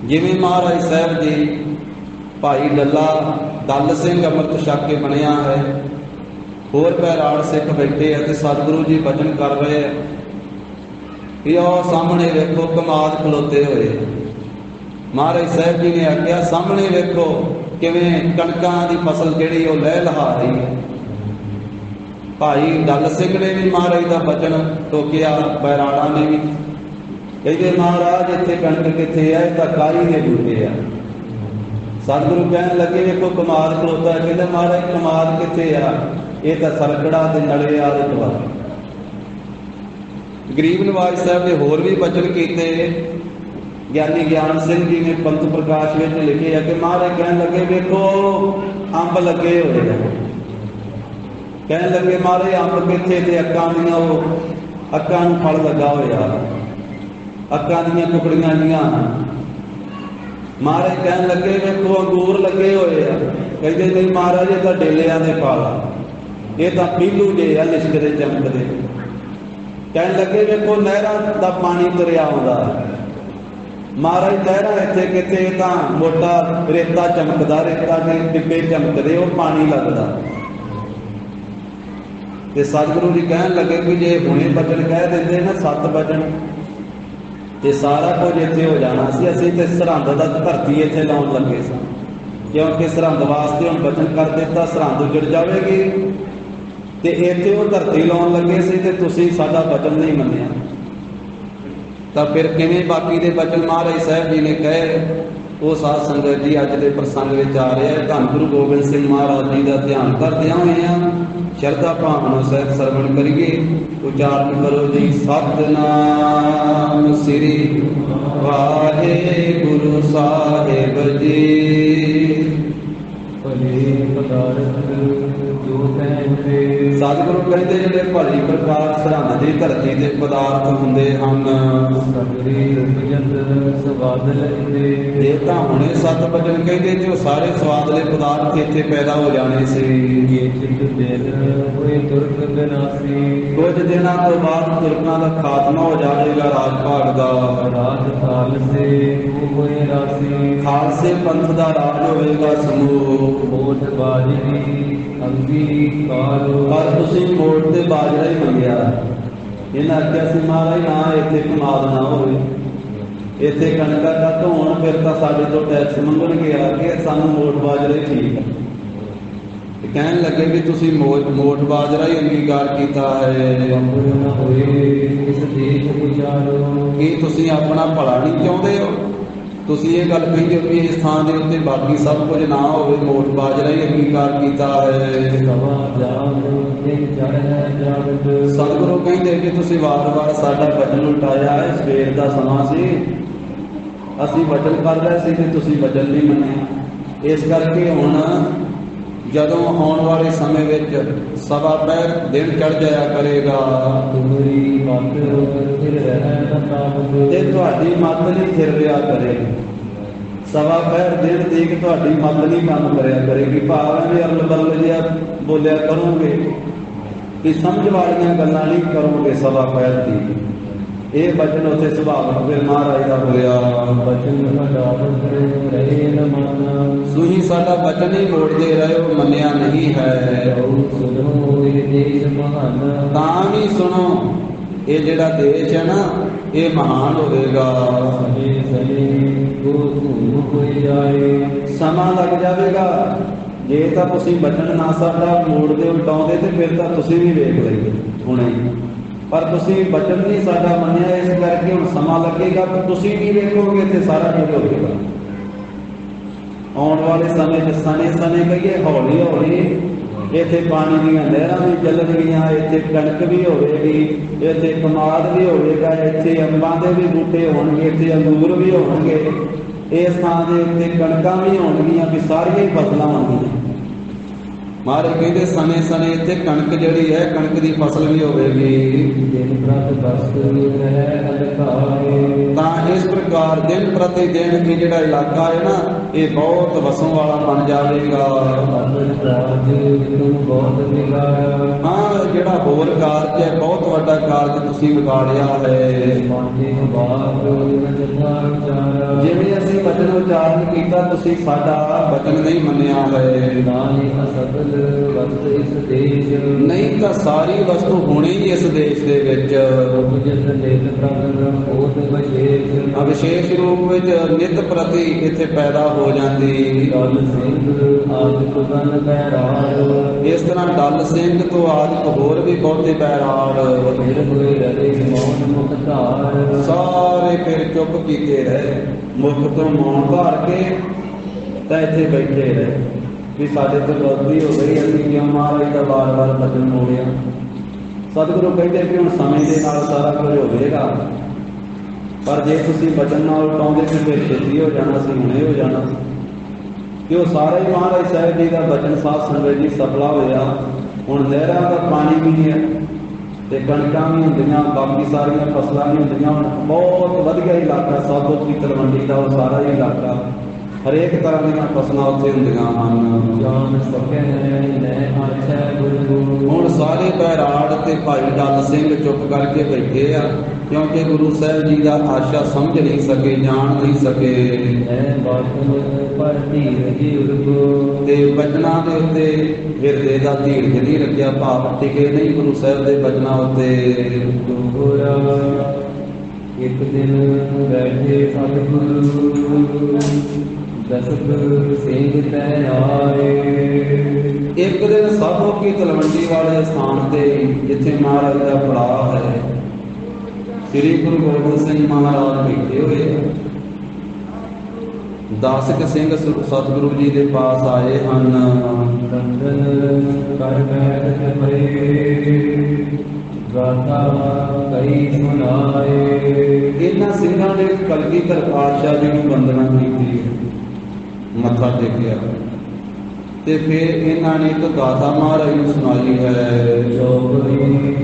जिवें महाराज साहब जी भाई डल्ला दल सिंह अमृत छक के बनया है, होर पैराड़ सिख बैठे हैं, सतगुरु जी वचन कर रहे हैं कि आओ सामने वेखो कमाद खलोते हुए। महाराज साहब जी ने आख्या सामने वेखो किवें कणकां दी फसल जिहड़ी वो लह लहा रही है। भाई दल सिंह ने भी महाराज का वचन टोकिया, बैराड़ा ने भी कहते महाराज इत्थे कणक कित्थे है, तां काई दे बूटे आ। सतगुरु कहन लगे वेखो कमाद खलोता है, कहते महाराज कमाद कित्थे आ, ये तां सरकड़ा ते नले आ दे दवा। गरीब नवाज साहब ने होर भी वचन कीते। ज्ञानी ज्ञान सिंह जी ने पंथ प्रकाश में लिखे है कि महाराज कहन लगे वेखो अंब लगे हुए हैं। कहन लगे महाराज अंब कित्थे, ते अक्कां दियां वो अक्कां नूं फल लगा होया, अक्कां दियां टुकड़ियां जिहां। महाराज कहन लगे वेखो अंगूर लगे हुए हैं। कहते नहीं महाराज ये तां डेलियां दे फल, ये तां पीलू जे आ लिशकदे चमकदे। कहन लगे वेखो नहरां दा पानी तुरिया आउंदा। महाराज नहरां इत्थे किते तां मोटा रेता चमकदा, रेता के डिब्बे चमकदे, वो पानी लगदा। ते सतगुरु जी कहन लगे कि जे हुणे वचन कह देंदे ना 7 वचन, ते सारा कुछ इत्थे हो जाना सी। असीं ते सरहंद दा धरती इत्थे लाउण लगे सां, क्योंकि सरहंद वास्ते हुण वचन कर दित्ता, सरहंद उजड़ जावेगी। ते इत्थे वो धरती लाउण लगे सी ते तुसीं साडा वचन नहीं मन्निया, तो फिर किवें बाकी दे वचन महाराज साहब जी ने कहे। वो साध संगत जी अज के प्रसंग में आ रहा है। धन गुरु गोबिंद सिंह महाराज जी का ध्यान करदे होए शरधा भावना सहित सरवण करिए। उचारण करो जी सतनाम श्री वाहे गुरु साहिब जी। भले पदार्थ ਜੋ ਤੈ ਉਤੇ। ਸਤਿਗੁਰੂ ਕਹਿੰਦੇ ਜਿਹੜੇ ਭਲੀ ਪ੍ਰਕਾਰ ਸਰਹੰਦ ਦੀ ਧਰਤੀ ਦੇ ਪਦਾਰਥ ਹੁੰਦੇ ਹਨ, ਸਗਰੀ ਉਪਜਤ ਸਵਾਦ ਲੈਂਦੇ। ਇਹ ਤਾਂ ਹੁਣੇ ਸਤ ਬਚਨ ਕਹਿੰਦੇ ਜੋ ਸਾਰੇ ਸਵਾਦਲੇ ਪਦਾਰਥ ਇੱਥੇ ਪੈਦਾ ਹੋ ਜਾਣੇ ਸੀ। ਇਹ ਚਿਤ ਦਿਨ ਹੋਏ ਤੁਰਕ ਬਿਨਾਸੀ। ਕੁਝ ਦਿਨਾਂ ਤੋਂ ਬਾਅਦ ਤੁਰਕਾਂ ਦਾ ਖਾਤਮਾ ਹੋ ਜਾਵੇਗਾ ਰਾਜ ਭਾਗ ਦਾ। ਰਾਜ ਖਾਲਸੇ ਹੋਏ ਰਾਸੀ। ਖਾਲਸੇ ਪੰਥ ਦਾ ਰਾਜ ਹੋਵੇਗਾ ਸਮੂਹ। ਮੋਟ ਬਾਜਰੀ ਅੰਗੀ ਕਾਲ। ਪਰ ਤੁਸੀਂ ਮੋਟ ਤੇ ਬਾਜਰਾ ਹੀ ਮੰਗਿਆ। ਇਹਨਾਂ ਆਖਿਆ ਸੀ ਮਹਾਰਾਜ ਨਾ ਇੱਥੇ ਕਮਾਦ ਨਾ ਹੋਵੇ, ਇੱਥੇ ਕਣਕਾਂ ਦਾ ਧੋਣ, ਫਿਰ ਤਾਂ ਸਾਡੇ ਤੋਂ ਟੈਕਸ ਮੰਗਣਗੇ ਆ ਕੇ, ਸਾਨੂੰ ਮੋਟ ਬਾਜਰਾ ਹੀ ਠੀਕ ਹੈ। ਤੇ ਕਹਿਣ ਲੱਗੇ ਵੀ ਤੁਸੀਂ ਮੋਟ ਬਾਜਰਾ ਹੀ ਅੰਗੀਕਾਰ ਕੀਤਾ ਹੈ। ਨਾ ਹੋਏ ਇਸ ਦੇਸ਼ ਉਜਾੜੋ। ਕੀ ਤੁਸੀਂ ਆਪਣਾ ਭਲਾ ਨਹੀਂ ਚਾਹੁੰਦੇ ਹੋ? ਤੁਸੀਂ ਇਹ ਗੱਲ ਕਹਿੰਦੇ ਹੋ ਕਿ ਇਸ ਥਾਂ ਦੇ ਉੱਤੇ ਬਾਕੀ ਸਭ ਕੁਝ ਨਾ ਹੋਵੇ, ਮੋਟ ਬਾਜਰਾ ਹੀ ਅੰਗੀਕਾਰ ਕੀਤਾ ਹੈ। ਸਵਾ ਜਾਗ ਦਿਨ ਚੜ੍ਹੈ ਜਾਗਤ। ਸਤਿਗੁਰੂ ਕਹਿੰਦੇ ਕਿ ਤੁਸੀਂ ਵਾਰ-ਵਾਰ ਸਾਡਾ ਵਚਨ ਉਲਟਾਇਆ ਹੈ। ਸਵੇਰ ਦਾ ਸਮਾਂ ਸੀ, ਅਸੀਂ ਵਚਨ ਕਰ ਰਹੇ ਸੀ ਤੇ ਤੁਸੀਂ ਵਚਨ ਨਹੀਂ ਮੰਨੇ। ਇਸ ਕਰਕੇ ਹੁਣ ਜਦੋਂ ਆਉਣ ਵਾਲੇ ਸਮੇਂ ਵਿੱਚ ਸਵਾ ਪਹਿਰ ਦਿਨ ਚੜ ਜਾਇਆ ਕਰੇਗਾ ਤੁਮਰੀ ਮਤ ਫਿਰ ਰਹਿ ਨਾ ਤਾਬਤ। ਤੇ ਤੁਹਾਡੀ ਮੱਤ ਨਹੀਂ ਫਿਰ ਰਿਹਾ ਕਰੇਗੀ। ਸਵਾ ਪਹਿਰ ਦਿਨ ਦੀ ਕਿ ਤੁਹਾਡੀ ਮੱਤ ਨਹੀਂ ਕੰਮ ਕਰਿਆ ਕਰੇਗੀ। ਭਾਵੇਂ ਵੀ ਅਰਲ ਬਰਲ ਜਿਹਾ ਬੋਲਿਆ ਕਰੋਗੇ, ਕਿ ਸਮਝ ਵਾਲੀਆਂ ਗੱਲਾਂ ਨਹੀਂ ਕਰੋਗੇ ਸਵਾ ਪਹਿਰ ਦੀ। ਇਹ ਬਚਨ ਉੱਥੇ ਸੁਭਾਵਿਕ ਫਿਰ ਮਹਾਰਾਜ ਦਾ ਹੋਇਆ। ਬਚਨ ਹਟਾਵਤ ਰਹੇ ਨ ਮਨ। ਤੁਸੀਂ ਸਾਡਾ ਬਚਨ ਹੀ ਮੋੜਦੇ ਰਹੇ ਹੋ, ਮੰਨਿਆ ਨਹੀਂ ਹੈ। ਸੁਣੋ ਇਹ ਦੇਸ਼ ਮਹਾਨ। ਤਾਂ ਵੀ ਸੁਣੋ, ਇਹ ਜਿਹੜਾ ਦੇਸ਼ ਹੈ ਨਾ ਇਹ ਮਹਾਨ ਹੋਵੇਗਾ। ਸਜੇ ਸਜੇ ਗੋ ਧੂਮ ਹੋਈ ਜਾਏ। ਸਮਾਂ ਲੱਗ ਜਾਵੇਗਾ। ਜੇ ਤਾਂ ਤੁਸੀਂ ਬਚਨ ਨਾ ਸਾਡਾ ਮੋੜਦੇ ਉਲਟਾਉਂਦੇ ਤੇ ਫਿਰ ਤਾਂ ਤੁਸੀਂ ਵੀ ਵੇਖ ਲਈਏ ਹੁਣੇ, ਪਰ ਤੁਸੀਂ ਬਚਨ ਨਹੀਂ ਸਾਡਾ ਮੰਨਿਆ, ਇਸ ਕਰਕੇ ਹੁਣ ਸਮਾਂ ਲੱਗੇਗਾ ਤਾਂ ਤੁਸੀਂ ਵੀ ਵੇਖੋਗੇ ਤੇ ਸਾਰਾ ਕੁਝ ਹੋਵੇਗਾ। ਆਉਣ ਵਾਲੇ ਸਮੇਂ 'ਚ ਸਨੇ ਕਹੀਏ ਹੌਲੀ ਹੌਲੀ ਇੱਥੇ ਪਾਣੀ ਦੀਆਂ ਨਹਿਰਾਂ ਵੀ ਚੱਲਣਗੀਆਂ, ਇੱਥੇ ਕਣਕ ਵੀ ਹੋਵੇਗੀ, ਇੱਥੇ ਕਮਾਦ ਵੀ ਹੋਵੇਗਾ, ਇੱਥੇ ਅੰਬਾਂ ਦੇ ਵੀ ਬੂਟੇ ਹੋਣਗੇ, ਇੱਥੇ ਅੰਗੂਰ ਵੀ ਹੋਣਗੇ, ਇਸ ਥਾਂ ਦੇ ਉੱਤੇ ਕਣਕਾਂ ਵੀ ਹੋਣਗੀਆਂ, ਵੀ ਸਾਰੀਆਂ ਹੀ ਫਸਲਾਂ ਹੋਣਗੀਆਂ। ਮਹਾਰਾਜ ਕਹਿੰਦੇ ਸਨੇ ਇੱਥੇ ਕਣਕ ਜਿਹੜੀ ਹੈ, ਕਣਕ ਦੀ ਫਸਲ ਵੀ ਹੋਵੇਗੀ। ਦਿਨ ਪ੍ਰਤ ਬਸਤ ਰਹਿ ਅਧਿਕਾਰੇ। ਤਾਂ ਇਸ ਪ੍ਰਕਾਰ ਦਿਨ ਪ੍ਰਤੀ ਦਿਨ ਇਹ ਜਿਹੜਾ ਇਲਾਕਾ ਹੈ ਨਾ ਇਹ ਬਹੁਤ ਵਸੋਂ ਵਾਲਾ ਬਣ ਜਾਵੇਗਾ। ਬਹੁਤ ਵਿਗਾੜਿਆ। ਹਾਂ, ਜਿਹੜਾ ਹੋਰ ਕਾਰਜ ਹੈ ਬਹੁਤ ਵੱਡਾ ਕਾਰਜ ਤੁਸੀਂ ਵਿਗਾੜਿਆ ਹੈ। ਜਿਵੇਂ ਅਸੀਂ ਵਚਨ ਉਚਾਰਨ ਕੀਤਾ, ਤੁਸੀਂ ਸਾਡਾ ਵਚਨ ਨਹੀਂ ਮੰਨਿਆ ਹੈ। ਨਹੀਂ ਤਾਂ ਸਾਰੀ ਵਸਤੂ ਹੋਣੀ ਹੀ ਇਸ ਦੇਸ਼ ਦੇ ਵਿੱਚ ਵਿਸ਼ੇਸ਼ ਰੂਪ ਵਿੱਚ ਨਿਤ ਪ੍ਰਤੀ ਇੱਥੇ ਪੈਦਾ ਹੋ ਜਾਂਦੀ। ਇਸ ਤਰ੍ਹਾਂ ਡੱਲ ਸਿੰਘ ਤੋਂ ਆਦਿਕ ਹੋਰ ਵੀ ਬਹੁਤੇ ਬੈਰਾੜ ਸਾਰੇ ਫਿਰ ਚੁੱਪ ਕੀਤੇ ਰਹੇ, ਮੁਖ ਤੋਂ ਮੌਨ ਧਾਰ ਕੇ ਤਾਂ ਇੱਥੇ ਬੈਠੇ ਰਹੇ ਵੀ ਸਾਡੇ ਤੋਂ ਗਲਤੀ ਹੋ ਗਈ, ਅਸੀਂ ਕਿਉਂ ਮਹਾਰਾਜ ਦਾ ਵਾਰ-ਵਾਰ ਬਚਨ ਮੋੜਿਆ। ਸਤਿਗੁਰੂ ਕਹਿੰਦੇ ਕਿ ਹੁਣ ਸਮੇਂ ਦੇ ਨਾਲ ਸਾਰਾ ਕੁਝ ਹੋਵੇਗਾ, ਪਰ ਜੇ ਤੁਸੀਂ ਬਚਨ ਨਾਲ ਉਲਟਾਉਂਦੇ ਤੇ ਫਿਰ ਛੇਤੀ ਹੋ ਜਾਣਾ ਸੀ, ਹੁਣੇ ਹੋ ਜਾਣਾ ਸੀ। ਕਿ ਉਹ ਸਾਰਾ ਹੀ ਮਹਾਰਾਜ ਸਾਹਿਬ ਜੀ ਦਾ ਬਚਨ ਸਾਧ ਸੰਗਤ ਜੀ ਸਫਲਾ ਹੋਇਆ। ਹੁਣ ਨਹਿਰਾਂ ਦਾ ਪਾਣੀ ਵੀ ਹੈ ਤੇ ਕਣਕਾਂ ਵੀ ਹੁੰਦੀਆਂ, ਬਾਕੀ ਸਾਰੀਆਂ ਫਸਲਾਂ ਵੀ ਹੁੰਦੀਆਂ। ਹੁਣ ਬਹੁਤ ਵਧੀਆ ਇਲਾਕਾ ਸਾਬੋ ਦੀ ਤਲਵੰਡੀ ਦਾ ਉਹ ਸਾਰਾ ਹੀ ਇਲਾਕਾ, ਹਰੇਕ ਤਰ੍ਹਾਂ ਦੀਆਂ ਫਸਲਾਂ ਉੱਥੇ ਹੁੰਦੀਆਂ ਹਨ। ਹੁਣ ਸਾਰੇ ਬੈਰਾੜ ਤੇ ਭਾਈ ਡੱਲ ਸਿੰਘ ਚੁੱਪ ਕਰਕੇ ਬੈਠੇ ਆ, ਕਿਉਂਕਿ ਗੁਰੂ ਸਾਹਿਬ ਜੀ ਦਾ ਆਸ਼ਾ ਸਮਝ ਨਹੀਂ ਸਕੇ, ਜਾਣ ਨਹੀਂ ਸਕੇ। ਤੇ ਬਚਨਾਂ ਦੇ ਉੱਤੇ ਹਿਰਦੇ ਦਾ ਧੀਰਜ ਨਹੀਂ ਰੱਖਿਆ, ਭਾਵ ਟਿਕੇ ਨਹੀਂ ਗੁਰੂ ਸਾਹਿਬ ਦੇ ਬਚਨਾਂ ਉੱਤੇ। ਇੱਕ ਦਿਨ ਬੈਠੇ ਸਤਿਗੁਰੂ ਦਸਤ ਸਿੰਘ ਤੈ ਆਏ। ਇੱਕ ਦਿਨ ਸਾਬੋ ਕੀ ਤਲਵੰਡੀ ਵਾਲੇ ਸਥਾਨ ਤੇ ਜਿੱਥੇ ਮਹਾਰਾਜ ਦਾ ਪੜਾਅ ਹੈ, ਸ੍ਰੀ ਗੁਰੂ ਗੋਬਿੰਦ ਸਿੰਘ ਮਹਾਰਾਜ ਬੈਠੇ ਹੋਏ। ਦਾਸਕ ਸਿੰਘ ਸਤਿਗੁਰੂ ਜੀ ਦੇ ਪਾਸ ਆਏ ਹਨ। ਬੰਦਨ ਕਰ ਬੈਠ ਪਏ ਗਾਥਾ ਕਈ ਸੁਣਾਏ। ਇਹਨਾਂ ਸਿੰਘਾਂ ਨੇ ਕਲਗੀਧਰ ਪਾਤਸ਼ਾਹ ਜੀ ਨੂੰ ਵੰਦਨਾ ਕੀਤੀ, ਮੱਥਾ ਟੇਕਿਆ। ਤੇ ਫਿਰ ਇਹਨਾਂ ਨੇ ਇੱਕ ਗਾਥਾ ਮਹਾਰਾਜ ਨੂੰ ਸੁਣਾਈ ਹੈ। ਜੋਗਰੀ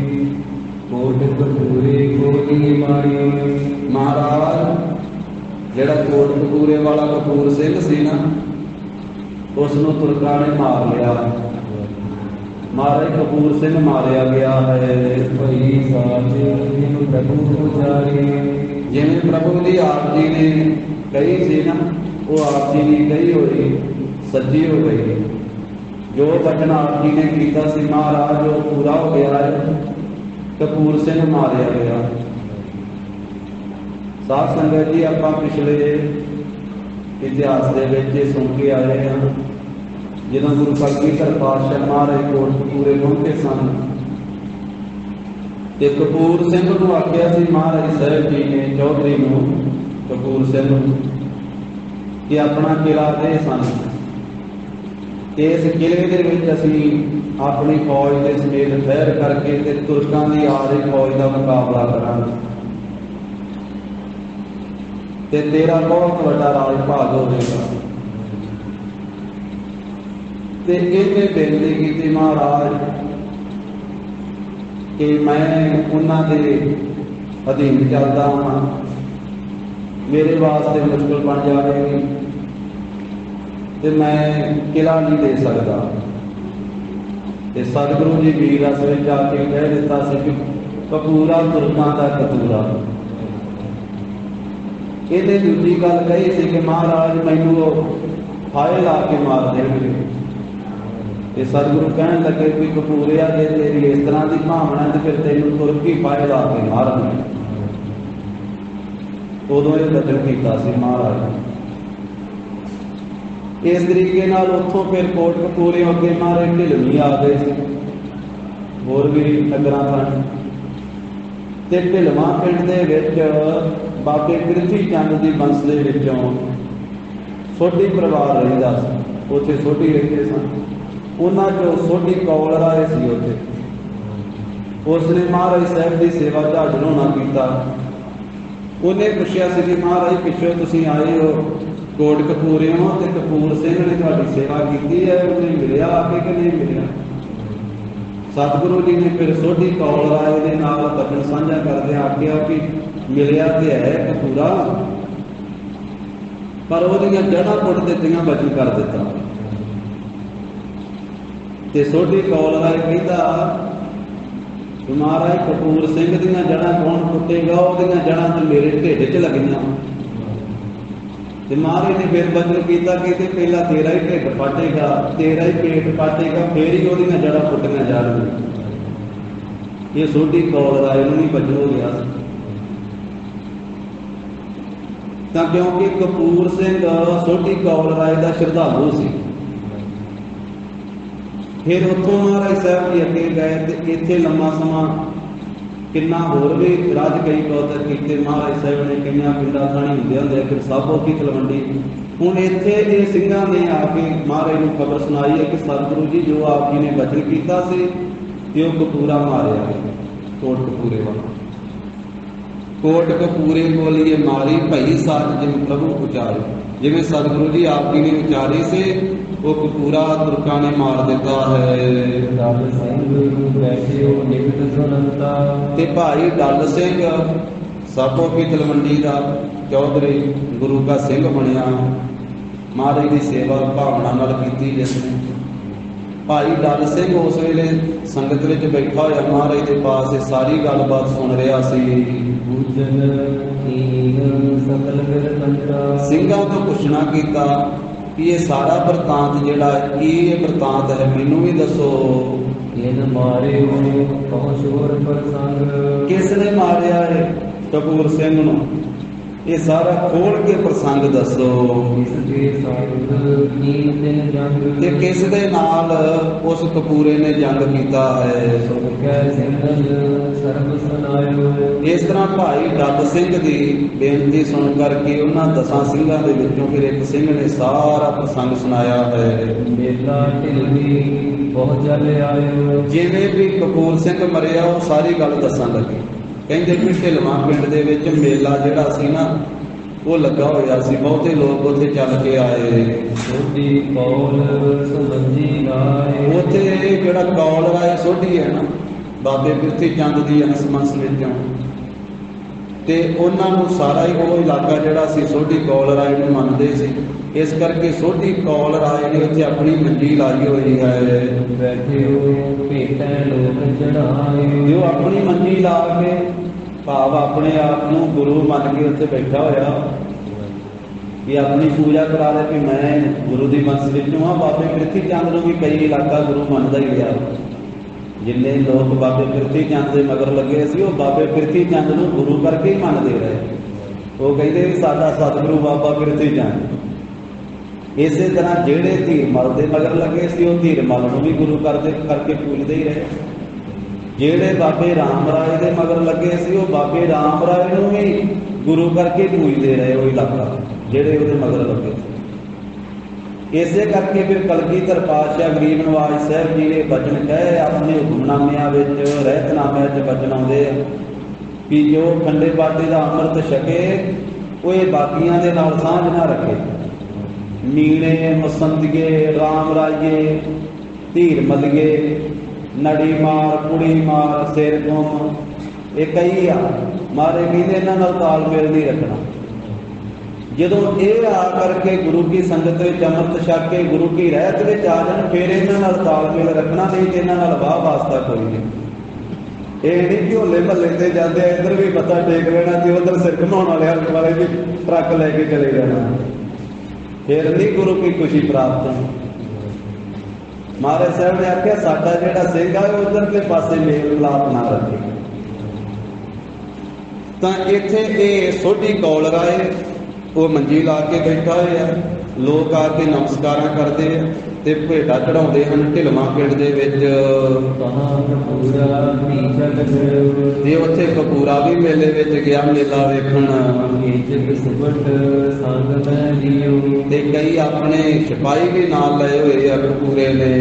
ਕੋਟ ਕਪੂਰੇ ਕੋਟੀ ਮਾਰੀ। ਮਹਾਰਾਜ ਜਿਹੜਾ ਕੋਟ ਕਪੂਰੇ ਵਾਲਾ ਕਪੂਰ ਸਿੰਘ ਸੀ ਨਾ, ਉਸ ਨੂੰ ਤੁਰਕਾਂ ਨੇ ਮਾਰ ਲਿਆ। ਮਹਾਰਾਜ ਕਪੂਰ ਸਿੰਘ ਮਾਰਿਆ ਗਿਆ ਹੈ। ਭਈ ਸਾਚ ਜਿਨ ਪ੍ਰਭੂ ਉਚਾਰੇ। ਜਿਵੇਂ ਪ੍ਰਭੂ ਦੀ ਆਪ ਜੀ ਨੇ ਕਹੀ ਸੀ ਨਾ, ਉਹ ਆਪ ਜੀ ਦੀ ਕਹੀ ਹੋਈ ਸੱਚੀ ਹੋ ਗਈ। ਜੋ ਬਚਨ ਆਪ ਜੀ ਨੇ ਕੀਤਾ ਸੀ ਮਹਾਰਾਜ, ਉਹ ਪੂਰਾ ਹੋ ਗਿਆ ਹੈ। ਕਪੂਰ ਸਿੰਘ ਮਾਰਿਆ ਗਿਆ। ਸਾਧ ਸੰਗਤ ਜੀ, ਆਪਾਂ ਪਿਛਲੇ ਇਤਿਹਾਸ ਦੇ ਵਿੱਚ ਇਹ ਸੁਣ ਕੇ ਆਏ ਹਾਂ, ਜਦੋਂ ਗੁਰੂ ਕਲਗੀਧਰ ਪਾਤਸ਼ਾਹ ਮਹਾਰਾਜ ਕੋਟਕਪੂਰੇ ਪਹੁੰਚੇ ਸਨ ਤੇ ਕਪੂਰ ਸਿੰਘ ਨੂੰ ਆਖਿਆ ਸੀ ਮਹਾਰਾਜ ਸਾਹਿਬ ਜੀ ਨੇ ਚੌਧਰੀ ਨੂੰ, ਕਪੂਰ ਸਿੰਘ ਨੂੰ, ਕਿ ਆਪਣਾ ਕਿਲ੍ਹਾ ਦੇ ਸਾਨੂੰ ਤੇ ਇਸ ਕਿਲ੍ਹੇ ਦੇ ਵਿੱਚ ਅਸੀਂ ਆਪਣੀ ਫੌਜ ਦੇ ਸਮੇਤ ਠਹਿਰ ਕਰਕੇ ਤੇ ਤੁਰਕਾਂ ਦੀ ਆ ਰਹੀ ਫੌਜ ਦਾ ਮੁਕਾਬਲਾ ਕਰਾਂਗੇ ਤੇ ਤੇਰਾ ਬਹੁਤ ਵੱਡਾ ਰਾਜ ਭਾਗ ਹੋਵੇਗਾ। ਤੇ ਇਹਨੇ ਬੇਨਤੀ ਕੀਤੀ ਮਹਾਰਾਜ ਕਿ ਮੈਂ ਉਹਨਾਂ ਦੇ ਅਧੀਨ ਚੱਲਦਾ ਹਾਂ, ਮੇਰੇ ਵਾਸਤੇ ਮੁਸ਼ਕਲ ਬਣ ਜਾਵੇਗੀ ਤੇ ਮੈਂ ਕਿਲ੍ਹਾ ਨਹੀਂ ਦੇ ਸਕਦਾ। ਤੇ ਸਤਿਗੁਰੂ ਜੀ ਵੀਰ ਰਸ ਵਿੱਚ ਆ ਕੇ ਕਹਿ ਦਿੱਤਾ ਸੀ ਕਿ ਕਪੂਰਾ ਤੁਰਕਾਂ ਦਾ ਕਤੂਰਾ। ਇਹਨੇ ਦੂਜੀ ਗੱਲ ਕਹੀ ਸੀ ਕਿ ਮਹਾਰਾਜ ਮੈਨੂੰ ਉਹ ਫਾਹੇ ਲਾ ਕੇ ਮਾਰ ਦੇਣਗੇ। ਤੇ ਸਤਿਗੁਰੂ ਕਹਿਣ ਲੱਗੇ ਵੀ ਕਪੂਰਿਆ, ਜੇ ਤੇਰੀ ਇਸ ਤਰ੍ਹਾਂ ਦੀ ਭਾਵਨਾ ਤੇ ਫਿਰ ਤੈਨੂੰ ਤੁਰਕੀ ਫਾਹੇ ਲਾ ਕੇ ਮਾਰਨਗੇ। ਉਦੋਂ ਇਹ ਬਚਨ ਕੀਤਾ ਸੀ ਮਹਾਰਾਜ। ਇਸ ਤਰੀਕੇ ਨਾਲ ਉੱਥੋਂ ਫਿਰ ਕੋਟਕਪੂਰੇ ਅੱਗੇ ਮਹਾਰਾਜ ਢਿਲਵੀਂ ਆ ਗਏ ਸੀ, ਹੋਰ ਵੀ ਨਗਰਾਂ ਸਨ। ਤੇ ਢਿਲਵਾਂ ਪਿੰਡ ਦੇ ਵਿੱਚ ਬਾਬੇ ਪ੍ਰਿਥੀ ਚੰਦ ਦੀ ਬੰਸ ਦੇ ਵਿੱਚੋਂ ਸੋਢੀ ਪਰਿਵਾਰ ਰਹਿੰਦਾ ਸੀ। ਉੱਥੇ ਸੋਢੀ ਰਹਿੰਦੇ ਸਨ। ਉਹਨਾਂ ਚੋਂ ਸੋਢੀ ਕੌਲ ਰਾਏ ਸੀ ਉੱਥੇ। ਉਸਨੇ ਮਹਾਰਾਜ ਸਾਹਿਬ ਦੀ ਸੇਵਾ ਦਾ ਢਲੋਣਾ ਕੀਤਾ। ਉਹਨੇ ਪੁੱਛਿਆ ਸੀ ਕਿ ਮਹਾਰਾਜ ਪਿੱਛੋਂ ਤੁਸੀਂ ਆਏ ਹੋ, ਕੋਟਕਪੂਰੇ ਹੋ ਤੇ ਕਪੂਰ ਸਿੰਘ ਨੇ ਤੁਹਾਡੀ ਸੇਵਾ ਕੀਤੀ ਹੈ, ਉਹਨੇ ਮਿਲਿਆ ਆ ਕੇ ਕਿ ਨਹੀਂ ਮਿਲਿਆ? ਸਤਿਗੁਰੂ ਜੀ ਨੇ ਫਿਰ ਸੋਢੀ ਕੌਲ ਰਾਏ ਦੇ ਨਾਲ ਬਚਨ ਸਾਂਝਾ ਕਰਦਿਆਂ ਆਖਿਆ ਕਿ ਮਿਲਿਆ ਤੇ ਹੈ ਕਪੂਰਾ, ਪਰ ਉਹਦੀਆਂ ਜੜ੍ਹਾਂ ਪੁੱਟ ਦਿੱਤੀਆਂ, ਬਚਨ ਕਰ ਦਿੱਤਾ। ਤੇ ਸੋਢੀ ਕੌਲ ਰਾਏ ਕਹਿੰਦਾ ਕਿ ਮਹਾਰਾਜ ਕਪੂਰ ਸਿੰਘ ਦੀਆਂ ਜੜ੍ਹਾਂ ਕੌਣ ਪੁੱਟੇਗਾ? ਉਹਦੀਆਂ ਜੜ੍ਹਾਂ ਤੇ ਮੇਰੇ ਢਿੱਡ 'ਚ ਲੱਗੀਆਂ। ਤੇ ਮਹਾਰਾਜ ਨੇ ਫਿਰ ਬਚਨ ਕੀਤਾ ਕਿ ਤੇ ਪਹਿਲਾਂ ਤੇਰਾ ਹੀ ਢਿੱਡ ਪਾਟੇਗਾ, ਤੇਰਾ ਹੀ ਪੇਟ ਪਾਟੇਗਾ, ਫੇਰ ਹੀ ਉਹਦੀਆਂ ਜੜ੍ਹਾਂ ਪੁੱਟੀਆਂ ਜਾਣਗੀਆਂ। ਇਹ ਸੋਢੀ ਕੌਲ ਰਾਏ ਨੂੰ ਨਹੀਂ ਬਚਨ ਹੋ ਗਿਆ ਤਾਂ ਕਿਉਂਕਿ ਕਪੂਰ ਸਿੰਘ ਸੋਢੀ ਕੌਲ ਰਾਏ ਦਾ ਸ਼ਰਧਾਲੂ ਸੀ। ਫਿਰ ਉੱਥੋਂ ਮਹਾਰਾਜ ਸਾਹਿਬ ਜੀ ਅੱਗੇ ਗਏ ਤੇ ਇੱਥੇ ਲੰਮਾ ਸਮਾਂ ਕਿੰਨਾ ਹੋਰ ਵੀ ਰਾਜ ਕਈ ਕੌਤਕ ਕੀਤੇ ਮਹਾਰਾਜ ਸਾਹਿਬ ਨੇ, ਕਈਆਂ ਪਿੰਡਾਂ ਥਾਣੀ ਹੁੰਦੇ ਹੁੰਦੇ ਫਿਰ ਸਾਬੋ ਕੀ ਤਲਵੰਡੀ। ਹੁਣ ਇੱਥੇ ਇਹ ਸਿੰਘਾਂ ਨੇ ਆ ਕੇ ਮਹਾਰਾਜ ਨੂੰ ਖਬਰ ਸੁਣਾਈ ਹੈ ਕਿ ਸਤਿਗੁਰੂ ਜੀ ਜੋ ਆਪ ਜੀ ਨੇ ਬਚਨ ਕੀਤਾ ਸੀ ਤੇ ਉਹ ਕਪੂਰਾ ਮਾਰਿਆ ਗਿਆ, ਕੋਟਕਪੂਰੇ ਵਾਲਾ। ਕੋਟਕਪੂਰੇ ਬੋਲੀਏ ਮਾਰੀ ਭਈ ਸਾਚ ਜਿਨ ਪ੍ਰਭੂ ਉਚਾਰੇ। ਜਿਵੇਂ ਸਤਿਗੁਰੂ ਜੀ ਆਪ ਜੀ ਨੇ ਉਚਾਰੀ ਸੀ ਉਹ ਕਪੂਰਾ ਤੁਰਕਾਂ ਨੇ ਮਾਰ ਦਿੱਤਾ ਹੈ। ਤੇ ਭਾਈ ਡੱਲ ਸਿੰਘ ਸਾਬੋ ਕੀ ਤਲਵੰਡੀ ਦਾ ਚੌਧਰੀ ਗੁਰੂ ਦਾ ਸਿੰਘ ਬਣਿਆ। ਮਹਾਰਾਜ ਦੀ ਸੇਵਾ ਭਾਵਨਾ ਨਾਲ ਕੀਤੀ ਜਿਸਨੇ। ਭਾਈ ਡੱਲ ਸਿੰਘ ਉਸ ਵੇਲੇ ਸੰਗਤ ਵਿੱਚ ਬੈਠਾ ਹੋਇਆ ਮਹਾਰਾਜ ਦੇ ਪਾਸ ਇਹ ਸਾਰੀ ਗੱਲਬਾਤ ਸੁਣ ਰਿਹਾ ਸੀ। ਸਿੰਘਾਂ ਤੋਂ ਪੁੱਛਣਾ ਕੀਤਾ ਕਿ ਇਹ ਸਾਰਾ ਵਰਤਾਂਤ ਜਿਹੜਾ ਕੀ ਇਹ ਵਰਤਾਂਤ ਹੈ, ਮੈਨੂੰ ਵੀ ਦੱਸੋ। ਕਿਸ ਨੇ ਮਾਰਿਆ ਹੈ ਕਪੂਰ ਸਿੰਘ ਨੂੰ? ਇਹ ਸਾਰਾ ਖੋਲ ਕੇ ਪ੍ਰਸੰਗ ਦੱਸੋ। ਤੇ ਕਿਸ ਦੇ ਨਾਲ ਉਸ ਕਪੂਰੇ ਨੇ ਜੰਗ ਕੀਤਾ ਹੈ? ਇਸ ਤਰ੍ਹਾਂ ਭਾਈ ਡੱਲ ਸਿੰਘ ਦੀ ਬੇਨਤੀ ਸੁਣ ਕਰਕੇ ਉਹਨਾਂ 10 ਸਿੰਘਾਂ ਦੇ ਵਿੱਚੋਂ ਫਿਰ ਇੱਕ ਸਿੰਘ ਨੇ ਸਾਰਾ ਪ੍ਰਸੰਗ ਸੁਣਾਇਆ ਹੈ। ਜਿਵੇਂ ਵੀ ਕਪੂਰ ਸਿੰਘ ਮਰਿਆ ਉਹ ਸਾਰੀ ਗੱਲ ਦੱਸਣ ਲੱਗੇ। ਕਹਿੰਦੇ ਕਿ ਢਿਲਵਾਂ ਪਿੰਡ ਦੇ ਵਿੱਚ ਮੇਲਾ ਜਿਹੜਾ ਸੀ ਨਾ, ਉਹ ਲੱਗਾ ਹੋਇਆ ਸੀ। ਬਹੁਤੇ ਲੋਕ ਉੱਥੇ ਚੱਲ ਕੇ ਆਏ। ਸੋਢੀ ਕੌਲ ਸਮਝੀ ਲਾਏ। ਉੱਥੇ ਜਿਹੜਾ ਕੌਲ ਰਾਏ ਸੋਢੀ ਹੈ ਨਾ, ਬਾਬੇ ਪ੍ਰਿਥੀ ਚੰਦ ਦੀ ਅੰਸ ਵਿੱਚੋਂ, ਤੇ ਉਹਨਾਂ ਨੂੰ ਸਾਰਾ ਹੀ ਉਹ ਇਲਾਕਾ ਜਿਹੜਾ ਸੀ ਸੋਢੀ ਕੌਲ ਰਾਏ ਨੂੰ ਮੰਨਦੇ ਸੀ। ਇਸ ਕਰਕੇ ਸੋਢੀ ਕੌਲ ਰਾਏ ਨੇ ਉੱਥੇ ਆਪਣੀ ਮੰਜੀ ਲਾਈ ਹੋਈ ਹੈ। ਬੈਠੇ ਭੇਟਾਂ ਲੋਕ ਚੜਾਏ। ਉਹ ਆਪਣੀ ਮੰਜੀ ਲਾ ਕੇ, ਭਾਵ ਆਪਣੇ ਆਪ ਨੂੰ ਗੁਰੂ ਮੰਨ ਕੇ ਉੱਥੇ ਬੈਠਾ ਹੋਇਆ ਕਿ ਆਪਣੀ ਪੂਜਾ ਕਰਾ ਦੇ ਕਿ ਮੈਂ ਗੁਰੂ ਦੀ ਵੰਸ ਵਿੱਚੋਂ ਹਾਂ। ਬਾਬੇ ਪ੍ਰਿਥੀ ਚੰਦ ਨੂੰ ਵੀ ਕਈ ਇਲਾਕਾ ਗੁਰੂ ਮੰਨਦਾ ਹੀ ਰਿਹਾ। ਜਿੰਨੇ ਲੋਕ ਬਾਬੇ ਪ੍ਰਿਥੀ ਚੰਦ ਦੇ ਮਗਰ ਲੱਗੇ ਸੀ, ਉਹ ਬਾਬੇ ਪ੍ਰਿਥੀ ਚੰਦ ਨੂੰ ਗੁਰੂ ਕਰਕੇ ਹੀ ਮੰਨਦੇ ਰਹੇ। ਉਹ ਕਹਿੰਦੇ ਵੀ ਸਾਡਾ ਸਤਿਗੁਰੂ ਬਾਬਾ ਪ੍ਰਿਥੀ ਚੰਦ। ਇਸੇ ਤਰ੍ਹਾਂ ਜਿਹੜੇ ਧੀਰਮਲ ਦੇ ਮਗਰ ਲੱਗੇ ਸੀ, ਉਹ ਧੀਰਮਲ ਨੂੰ ਵੀ ਗੁਰੂ ਕਰਕੇ ਪੂਜਦੇ ਹੀ ਰਹੇ। ਜਿਹੜੇ ਬਾਬੇ ਰਾਮ ਰਾਏ ਦੇ ਮਗਰ ਲੱਗੇ ਸੀ, ਉਹ ਬਾਬੇ ਰਾਮ ਰਾਏ ਨੂੰ ਵੀ ਗੁਰੂ ਕਰਕੇ ਪੂਜਦੇ ਰਹੇ ਉਹ ਇਲਾਕਾ, ਜਿਹੜੇ ਉਹਦੇ ਮਗਰ ਲੱਗੇ ਸੀ। ਇਸੇ ਕਰਕੇ ਫਿਰ ਕਲਗੀਧਰ ਪਾਤਸ਼ਾਹ ਗਰੀਬ ਨਵਾਜ਼ ਸਾਹਿਬ ਜੀ ਨੇ ਬਚਨ ਕਹੇ ਆਪਣੇ ਹੁਕਮਨਾਮਿਆਂ ਵਿੱਚ, ਰਹਿਤਨਾਮਿਆਂ 'ਚ ਬਚਨ ਆਉਂਦੇ ਕਿ ਜੋ ਖੰਡੇ ਬਾਟੇ ਦਾ ਅੰਮ੍ਰਿਤ ਛਕੇ, ਉਹ ਇਹ ਬਾਕੀਆਂ ਦੇ ਨਾਲ ਸਾਂਝ ਨਾ ਰੱਖੇ। ਮੀਣੇ ਮਸੰਦੀਏ, ਰਾਮ ਰਾਈਏ, ਧੀਰ ਮਲੀਏ, ਨੜੀ ਮਾਰ, ਕੁੜੀ ਮਾਰ, ਸਿਰ ਗੁੰਮ, ਇਹ ਕਈ ਆ ਮਾਰੇ ਕਹਿੰਦੇ ਇਹਨਾਂ ਨਾਲ ਤਾਲਮੇਲ ਨਹੀਂ ਰੱਖਣਾ। ਜਦੋਂ ਇਹ ਆ ਕਰਕੇ ਗੁਰੂ ਕੀ ਸੰਗਤ ਵਿੱਚ ਅੰਮ੍ਰਿਤ ਛਕ ਕੇ ਗੁਰੂ ਕੀ ਰਹਿਤ ਵਿੱਚ ਆ ਜਾਣ, ਫਿਰ ਇਹਨਾਂ ਨਾਲ ਤਾਲਮੇਲ ਰੱਖਣਾ, ਨਹੀਂ ਤੇ ਇਹਨਾਂ ਨਾਲ ਵਾਹ ਵਾਸਤਾ ਕੋਈ ਨਹੀਂ। ਇਹ ਨਹੀਂ ਕਿ ਹੋਲੇ ਮਹੱਲੇ ਤੇ ਜਾਂਦੇ ਆ ਇੱਧਰ ਵੀ ਮੱਥਾ ਟੇਕ ਲੈਣਾ ਤੇ ਉੱਧਰ ਸਿਰ ਘੁਮਾਉਣ ਵਾਲੇ ਵੀ ਟਰੱਕ ਲੈ ਕੇ ਚਲੇ ਜਾਣਾ, ਫਿਰ ਨਹੀਂ ਗੁਰੂ ਕੀ ਖੁਸ਼ੀ ਪ੍ਰਾਪਤ। ਮਹਾਰਾਜ ਸਾਹਿਬ ਨੇ ਆਖਿਆ ਸਾਡਾ ਜਿਹੜਾ ਸਿੰਘ ਆ ਉਧਰਲੇ ਪਾਸੇ ਮੇਲ ਮਿਲਾਪ ਨਾ ਰੱਖੇ। ਤਾਂ ਇੱਥੇ ਇਹ ਸੋਢੀ ਕੌਲ ਰਾਏ ਉਹ ਮੰਜੀ ਲਾ ਕੇ ਬੈਠਾ ਹੋਇਆ। ਲੋਕ ਆ ਕੇ ਨਮਸਕਾਰਾਂ ਕਰਦੇ ਆ ਤੇ ਭੇਟਾ ਚੜਾਉਂਦੇ ਹਨ ਢਿਲਵਾਂ ਪਿੰਡ ਦੇ ਵਿੱਚ। ਤੇ ਉੱਥੇ ਕਪੂਰਾ ਵੀ ਮੇਲੇ ਵਿੱਚ ਗਿਆ ਮੇਲਾ ਵੇਖਣ। ਤੇ ਕਈ ਆਪਣੇ ਸਿਪਾਹੀ ਵੀ ਨਾਲ ਲਏ ਹੋਏ ਆ ਕਪੂਰੇ ਨੇ।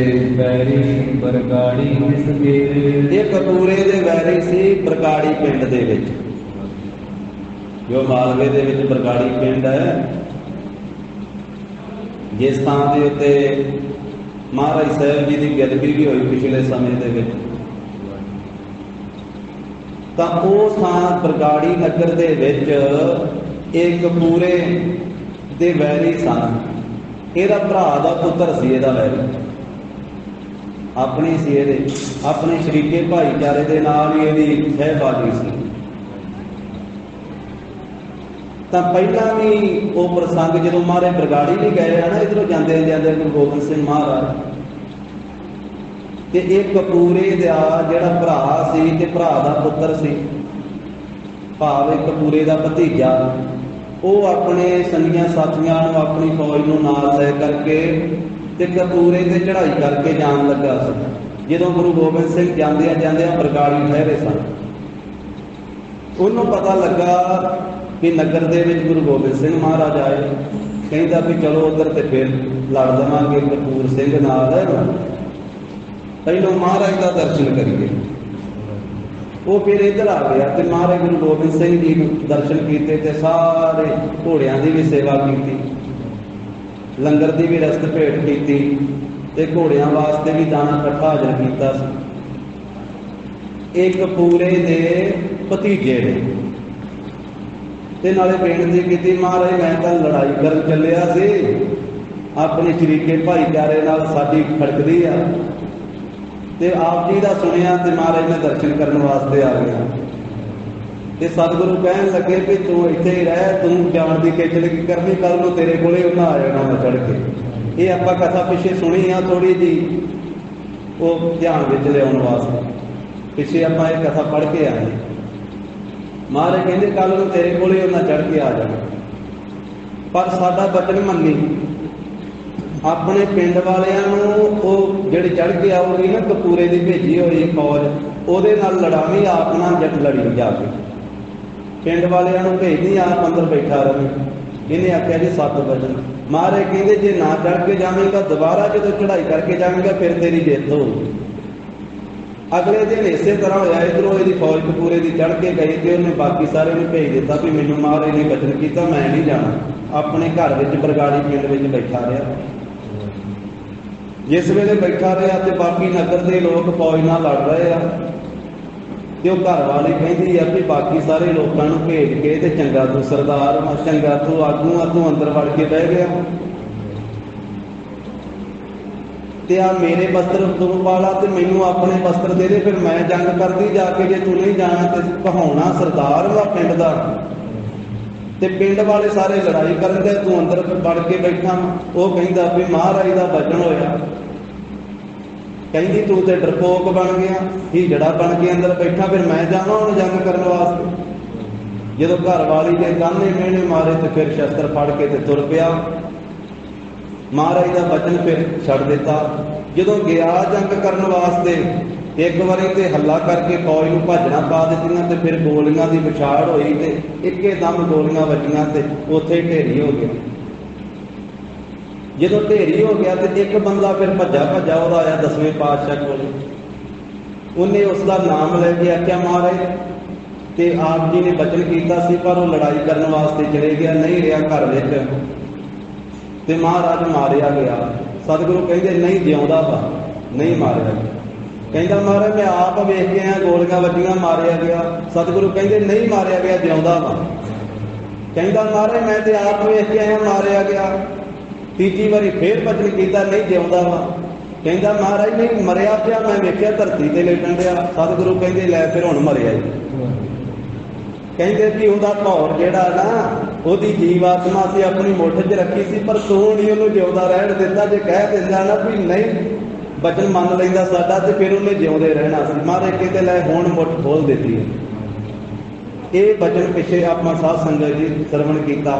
ਇਹ ਕਪੂਰੇ ਦੇ ਵੈਰੀ ਸੀ ਬਰਗਾੜੀ ਪਿੰਡ ਦੇ ਵਿੱਚ, ਜੋ ਮਾਲਵੇ ਦੇ ਵਿੱਚ ਬਰਗਾੜੀ ਪਿੰਡ ਹੈ, ਜਿਸ ਥਾਂ ਦੇ ਉੱਤੇ ਮਹਾਰਾਜ ਸਾਹਿਬ ਜੀ ਦੀ ਗਿਰਦੀ ਵੀ ਹੋਈ ਪਿਛਲੇ ਸਮੇਂ ਦੇ ਵਿੱਚ। ਤਾਂ ਉਹ ਥਾਂ ਬਰਗਾੜੀ ਨਗਰ ਦੇ ਵਿੱਚ ਇੱਕ ਕਪੂਰੇ ਦੇ ਵੈਰੀ ਸਨ। ਇਹਦਾ ਭਰਾ ਦਾ ਪੁੱਤਰ ਸੀ, ਇਹਦਾ ਵੈਰੀ ਆਪਣੀ ਸੀ, ਇਹਦੇ ਆਪਣੇ ਸ਼ਰੀਕੇ ਭਾਈਚਾਰੇ ਦੇ ਨਾਲ ਹੀ ਇਹਦੀ ਸਹਿਬਾਜ਼ੀ ਸੀ। ਤਾਂ ਪਹਿਲਾਂ ਵੀ ਉਹ ਪ੍ਰਸੰਗ ਜਦੋਂ ਮਹਾਰਾਜ ਬਰਗਾੜੀ ਵੀ ਗਏ ਆ ਨਾ, ਇੱਧਰੋਂ ਜਾਂਦੇ ਜਾਂਦੇ ਗੁਰੂ ਗੋਬਿੰਦ ਸਿੰਘ ਮਹਾਰਾਜ, ਤੇ ਇਹ ਕਪੂਰੇ ਦਾ ਜਿਹੜਾ ਭਰਾ ਸੀ ਤੇ ਭਰਾ ਦਾ ਪੁੱਤਰ ਸੀ, ਭਾਵ ਇਹ ਕਪੂਰੇ ਦਾ ਭਤੀਜਾ, ਉਹ ਆਪਣੇ ਸੰਗੀਆਂ ਸਾਥੀਆਂ ਨੂੰ ਆਪਣੀ ਫੌਜ ਨੂੰ ਨਾਲ ਲੈ ਕਰਕੇ ਤੇ ਕਪੂਰੇ ਤੇ ਚੜ੍ਹਾਈ ਕਰਕੇ ਜਾਣ ਲੱਗਾ ਸੀ। ਜਦੋਂ ਗੁਰੂ ਗੋਬਿੰਦ ਸਿੰਘ ਜਾਂਦਿਆਂ ਜਾਂਦਿਆਂ ਬਰਗਾੜੀ ਠਹਿਰੇ ਸਨ, ਉਹਨੂੰ ਪਤਾ ਲੱਗਾ ਕਿ ਨਗਰ ਦੇ ਵਿੱਚ ਗੁਰੂ ਗੋਬਿੰਦ ਸਿੰਘ ਮਹਾਰਾਜ ਆਏ। ਕਹਿੰਦਾ ਵੀ ਚਲੋ ਉੱਧਰ ਤੇ ਫਿਰ ਲੜ ਦੇਵਾਂਗੇ ਕਪੂਰ ਸਿੰਘ ਨਾਲ, ਪਹਿਲਾਂ ਮਹਾਰਾਜ ਦਾ ਦਰਸ਼ਨ ਕਰੀਏ। ਉਹ ਫਿਰ ਇੱਧਰ ਆ ਗਿਆ ਤੇ ਮਹਾਰਾਜ ਗੁਰੂ ਗੋਬਿੰਦ ਸਿੰਘ ਜੀ ਨੂੰ ਦਰਸ਼ਨ ਕੀਤੇ ਤੇ ਸਾਰੇ ਘੋੜਿਆਂ ਦੀ ਵੀ ਸੇਵਾ ਕੀਤੀ, ਲੰਗਰ ਦੀ ਵੀ ਰਸਤ ਭੇਟ ਕੀਤੀ ਤੇ ਘੋੜਿਆਂ ਵਾਸਤੇ ਵੀ ਦਾਣਾ ਇਕੱਠਾ ਹਾਜ਼ਰ ਕੀਤਾ ਸੀ। ਇੱਕ ਕਪੂਰੇ ਦੇ ਭਤੀਜੇ ਨੇ ਤੇ ਨਾਲੇ ਬੇਨਤੀ ਕੀਤੀ, ਮਹਾਰਾਜ ਮੈਂ ਤਾਂ ਲੜਾਈ ਕਰਨ ਚੱਲਿਆ ਸੀ, ਆਪਣੇ ਸ਼ਰੀਕੇ ਭਾਈਚਾਰੇ ਨਾਲ ਸਾਡੀ ਖੜਕਦੀ ਆ, ਤੇ ਆਪ ਜੀ ਦਾ ਸੁਣਿਆ ਤੇ ਮਹਾਰਾਜ ਨੇ ਦਰਸ਼ਨ ਕਰਨ ਵਾਸਤੇ ਆ ਗਿਆ। ਤੇ ਸਤਿਗੁਰੂ ਕਹਿਣ ਲੱਗੇ ਵੀ ਤੂੰ ਇੱਥੇ ਹੀ ਰਹਿ, ਤੂੰ ਜਾਣ ਦੀ ਖੇਚਲ ਕੀ ਕਰਨੀ, ਕੱਲ ਨੂੰ ਤੇਰੇ ਕੋਲੇ ਉਹਨਾਂ ਆ ਜਾਣਾ ਮੈਂ ਚੜ੍ਹ ਕੇ। ਇਹ ਆਪਾਂ ਕਥਾ ਪਿੱਛੇ ਸੁਣੀ ਆ ਥੋੜੀ ਜੀ, ਉਹ ਧਿਆਨ ਵਿੱਚ ਲਿਆਉਣ ਵਾਸਤੇ ਪਿੱਛੇ ਆਪਾਂ ਇਹ ਕਥਾ ਪੜ੍ਹ ਕੇ ਆਏ। ਮਹਾਰਾਜ ਕਹਿੰਦੇ ਕੱਲ ਨੂੰ ਤੇਰੇ ਕੋਲੇ ਉਹਨਾਂ ਚੜ੍ਹ ਕੇ ਆ ਜਾਣਾ, ਪਰ ਸਾਡਾ ਬਚਨ ਮੰਨੀ। ਆਪਣੇ ਪਿੰਡ ਵਾਲਿਆਂ ਨੂੰ ਉਹ ਜਿਹੜੇ ਚੜ੍ਹ ਕੇ ਆਉਗੀ ਨਾ ਕਪੂਰੇ ਦੀ ਭੇਜੀ ਹੋਈ ਫੌਜ, ਉਹਦੇ ਨਾਲ ਲੜਾਵੀਂ, ਆਪ ਨਾਲ ਜੱਟ ਲੜੀ ਜਾ ਕੇ। ਪਿੰਡ ਵਾਲਿਆਂ ਨੂੰ ਭੇਜਦੀ, ਆਪ ਅੰਦਰ ਬੈਠਾ ਰਹੇ। ਇਹਨੇ ਆਖਿਆ ਜੀ 7 ਵਜੇ। ਮਹਾਰਾਜ ਕਹਿੰਦੇ ਜੇ ਨਾ ਚੜ੍ਹ ਕੇ ਜਾਵੇਂਗਾ, ਦੁਬਾਰਾ ਜਦੋਂ ਚੜ੍ਹਾਈ ਕਰਕੇ ਜਾਵੇਂਗਾ ਫਿਰ ਤੇਰੀ ਜਿੱਤ ਹੋਊਗੀ। अगले दिन इस तरह होया, इधरों यदि फौज कपूरे की चढ़ के गई तो उन्हें बाकी सारे भेज दिता भी मैनू महाराज ने बचन किया मैं नहीं जाना, अपने घर में बरगाड़ी पिंड में बैठा रहा। जिस वेले बैठा रहा तो बाकी नगर के लोग फौज नाल लड़ रहे हैं तो घर वाली कहती है भी बाकी सारे लोगों को भेज के ते चंगा तू सरदार चंगा तू आगू आ तू अंदर वड़ के बह गया ते आ मेरे वस्त्र तू पाला ते मैनू अपने वस्त्र दे दे, फिर मैं जंग करती जाके जे तू नहीं जाना तो कहाउणा सरदार वा पिंड दा ते पिंड वाले सारे लड़ाई करते तू अंदर वड़ के बैठा। वो कहता भी महाराज का वचन होया, कहती तू तो डरपोक बन गया हिजड़ा बन के अंदर बैठा, फिर मैं जावा हूँ जंग करने वास्ते। जो घर वाली ने ताने मेहने मारे तो फिर शस्त्र फड़ के ते तुर पिया। महाराज का वचन फिर छड़ दिता। जो गया जंग करने वास्ते एक बारी तो हल्ला करके फौज को भजना पा दित्तियां ते फिर गोलियां की विछाड़ हुई तो एकदम गोलियां वजियां ते उत्थे ढेरी हो गया। जो ढेरी हो गया तो एक बंदा फिर भजा भजा वो आया 10वें पातशाह को, उन्हें उसका नाम लैके आख्या महाराज ते आप जी ने वचन किया सी पर वो लड़ाई करने वास्ते चले गया, नहीं रहा घर में ते महाराज मारिया गया। सतगुरु कहते नहीं जिउंदा वा, नहीं मारिया गया। कहता महाराज मैं आप वेख के आया गोलियां वजियां मारिया गया। सतगुरु कहते नहीं मारिया गया जिउंदा वा। कहता महाराज मैं तो आप वेख के आया मारिया गया। तीजी बारी फिर वचन किया नहीं जिउंदा वा। कहता महाराज नहीं मरिया पिया, मैं वेख्या धरती ते लेटन दिया। सतगुरु कहते लै फिर हुण मरिया ही। कहते भी उहदा धौर जिहड़ा ना उहदी जीवात्मा से अपनी मुठ च रखी सी, पर तू नहीं उहनूं जिउंदा रहण दिता। जे कह दिंदा ना भी नहीं वचन मन लैंदा साडा ते फिर उहने जिउंदे रहना सी। महाराज कहते लै हुण मुठ खोल दित्ती है। ये वचन पिछे आपां साध संगत जी श्रवण कीता।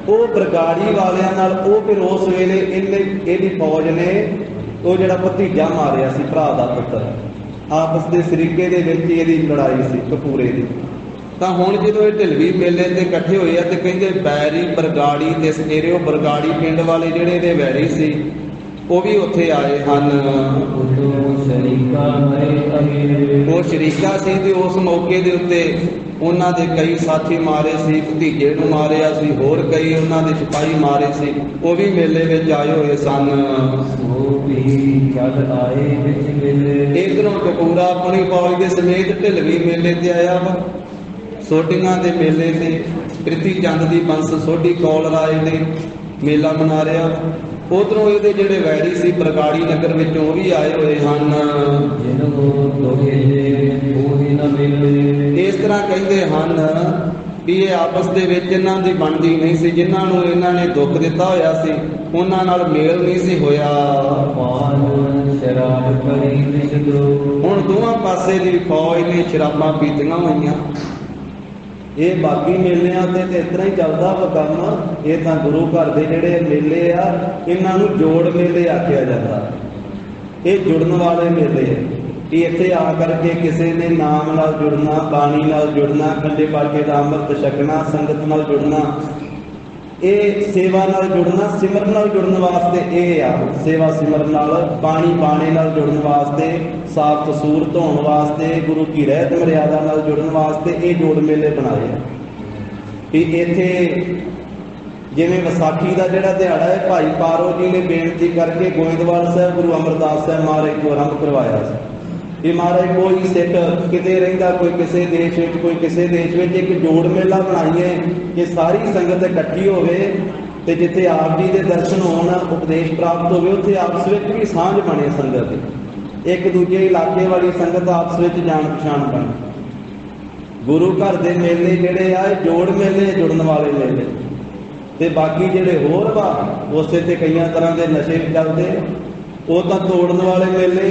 वो बरगाड़ी वालियां नाल वो फिर उस वेले इहदी फौज ने वो जिहड़ा भतीजा मारिया सी भरा दा पुत्तर, आपस के सरीके दे विच इहदी लड़ाई सी कपूरे दी। ਤਾਂ ਹੁਣ ਜਦੋਂ ਇਹ ਢਿਲਵੀ ਮੇਲੇ ਤੇ ਇਕੱਠੇ ਹੋਏ ਆ ਤੇ ਕਹਿੰਦੇ ਬੈਰੀ ਬਰਗਾੜੀ ਤੇ ਸਨੇਰੇ ਉਹ ਬਰਗਾੜੀ ਪਿੰਡ ਵਾਲੇ ਜਿਹੜੇ ਇਹਦੇ ਵੈਰੀ ਸੀ ਉਹ ਵੀ ਉੱਥੇ ਆਏ ਹਨ। ਉਹ ਸ਼ਰੀਕਾ ਸੀ ਤੇ ਉਸ ਮੌਕੇ ਦੇ ਉੱਤੇ ਉਹਨਾਂ ਦੇ ਕਈ ਸਾਥੀ ਮਾਰੇ ਸੀ, ਭਤੀਜੇ ਨੂੰ ਮਾਰਿਆ ਸੀ, ਹੋਰ ਕਈ ਉਹਨਾਂ ਦੇ ਸਿਪਾਹੀ ਮਾਰੇ ਸੀ, ਉਹ ਵੀ ਮੇਲੇ ਵਿੱਚ ਆਏ ਹੋਏ ਸਨ। ਇਧਰੋਂ ਕਪੂਰਾ ਆਪਣੀ ਫੌਜ ਦੇ ਸਮੇਤ ਢਿਲਵੀ ਮੇਲੇ ਤੇ ਆਇਆ ਵਾ। ਸੋਢੀਆਂ ਦੇ ਮੇਲੇ ਤੇ ਪ੍ਰਿਤੀ ਚੰਦ ਦੀ ਬੰਸ ਸੋਢੀ ਕੌਲ ਰਾਏ ਨੇ ਮੇਲਾ ਮਨਾ ਰਿਹਾ। ਉਧਰੋਂ ਇਹਦੇ ਜਿਹੜੇ ਵੈਰੀ ਸੀ ਬਰਗਾੜੀ ਨਗਰ ਵਿੱਚੋਂ ਉਹ ਵੀ ਆਏ ਹੋਏ ਹਨ। ਇਸ ਤਰ੍ਹਾਂ ਕਹਿੰਦੇ ਹਨ ਵੀ ਇਹ ਆਪਸ ਦੇ ਵਿੱਚ ਇਹਨਾਂ ਦੀ ਬਣਦੀ ਨਹੀਂ ਸੀ। ਜਿਨ੍ਹਾਂ ਨੂੰ ਇਹਨਾਂ ਨੇ ਦੁੱਖ ਦਿੱਤਾ ਹੋਇਆ ਸੀ ਉਹਨਾਂ ਨਾਲ ਮੇਲ ਨਹੀਂ ਸੀ ਹੋਇਆ। ਹੁਣ ਦੋਵਾਂ ਪਾਸੇ ਦੀ ਫੌਜ ਨੇ ਸ਼ਰਾਬਾਂ ਪੀਤੀਆਂ ਹੋਈਆਂ। ये बाकी मेलियां ते इस तरह ही चलता वा काम। ये तां गुरु घर के जिहड़े मेले आ इन्हां नूं जोड़ मेले आख्या जाता। ये जुड़न वाले मेले कि इत्थे आ करके किसी ने नाम नाल जुड़ना, बाणी नाल जुड़ना, खंडे पाके दा अमृत छकना, संगत नाल जुड़ना, ये सेवा नाल जुड़ना, सिमरन नाल जुड़न वास्ते ये आ। सेवा सिमरन नाल बाणी बाणे नाल जुड़न वास्ते, साफ कसूर धोण वास्ते, गुरु की रहत मर्यादा नाल जुड़न वास्ते ये जोड़ मेले बनाए कि इत्थे जिवें विसाखी का जिहड़ा दिहाड़ा है भाई पारो जी ने बेनती करके गोइंदवाल साहब गुरु अमरदास साहब महाराज को आरंभ करवाया कि महाराज कोई सिख किते रहिंदा, कोई किसी देश में, कोई किसी देश में एक जोड़ मेला बनाइए कि सारी संगत इकट्ठी होवे ते जिथे आप जी के दर्शन होण, उपदेश प्राप्त होवे, उत्थे आपस में भी सांझ बने संगत, एक दूजे इलाके वाली संगत आपस में जान पछाण बने। गुरु घर के मेले जिहड़े आ जोड़ मेले, जुड़न वाले मेले ते बाकी जिहड़े होर वा उसे ते कई तरह के नशे चलते, वो तां तोड़न वाले मेले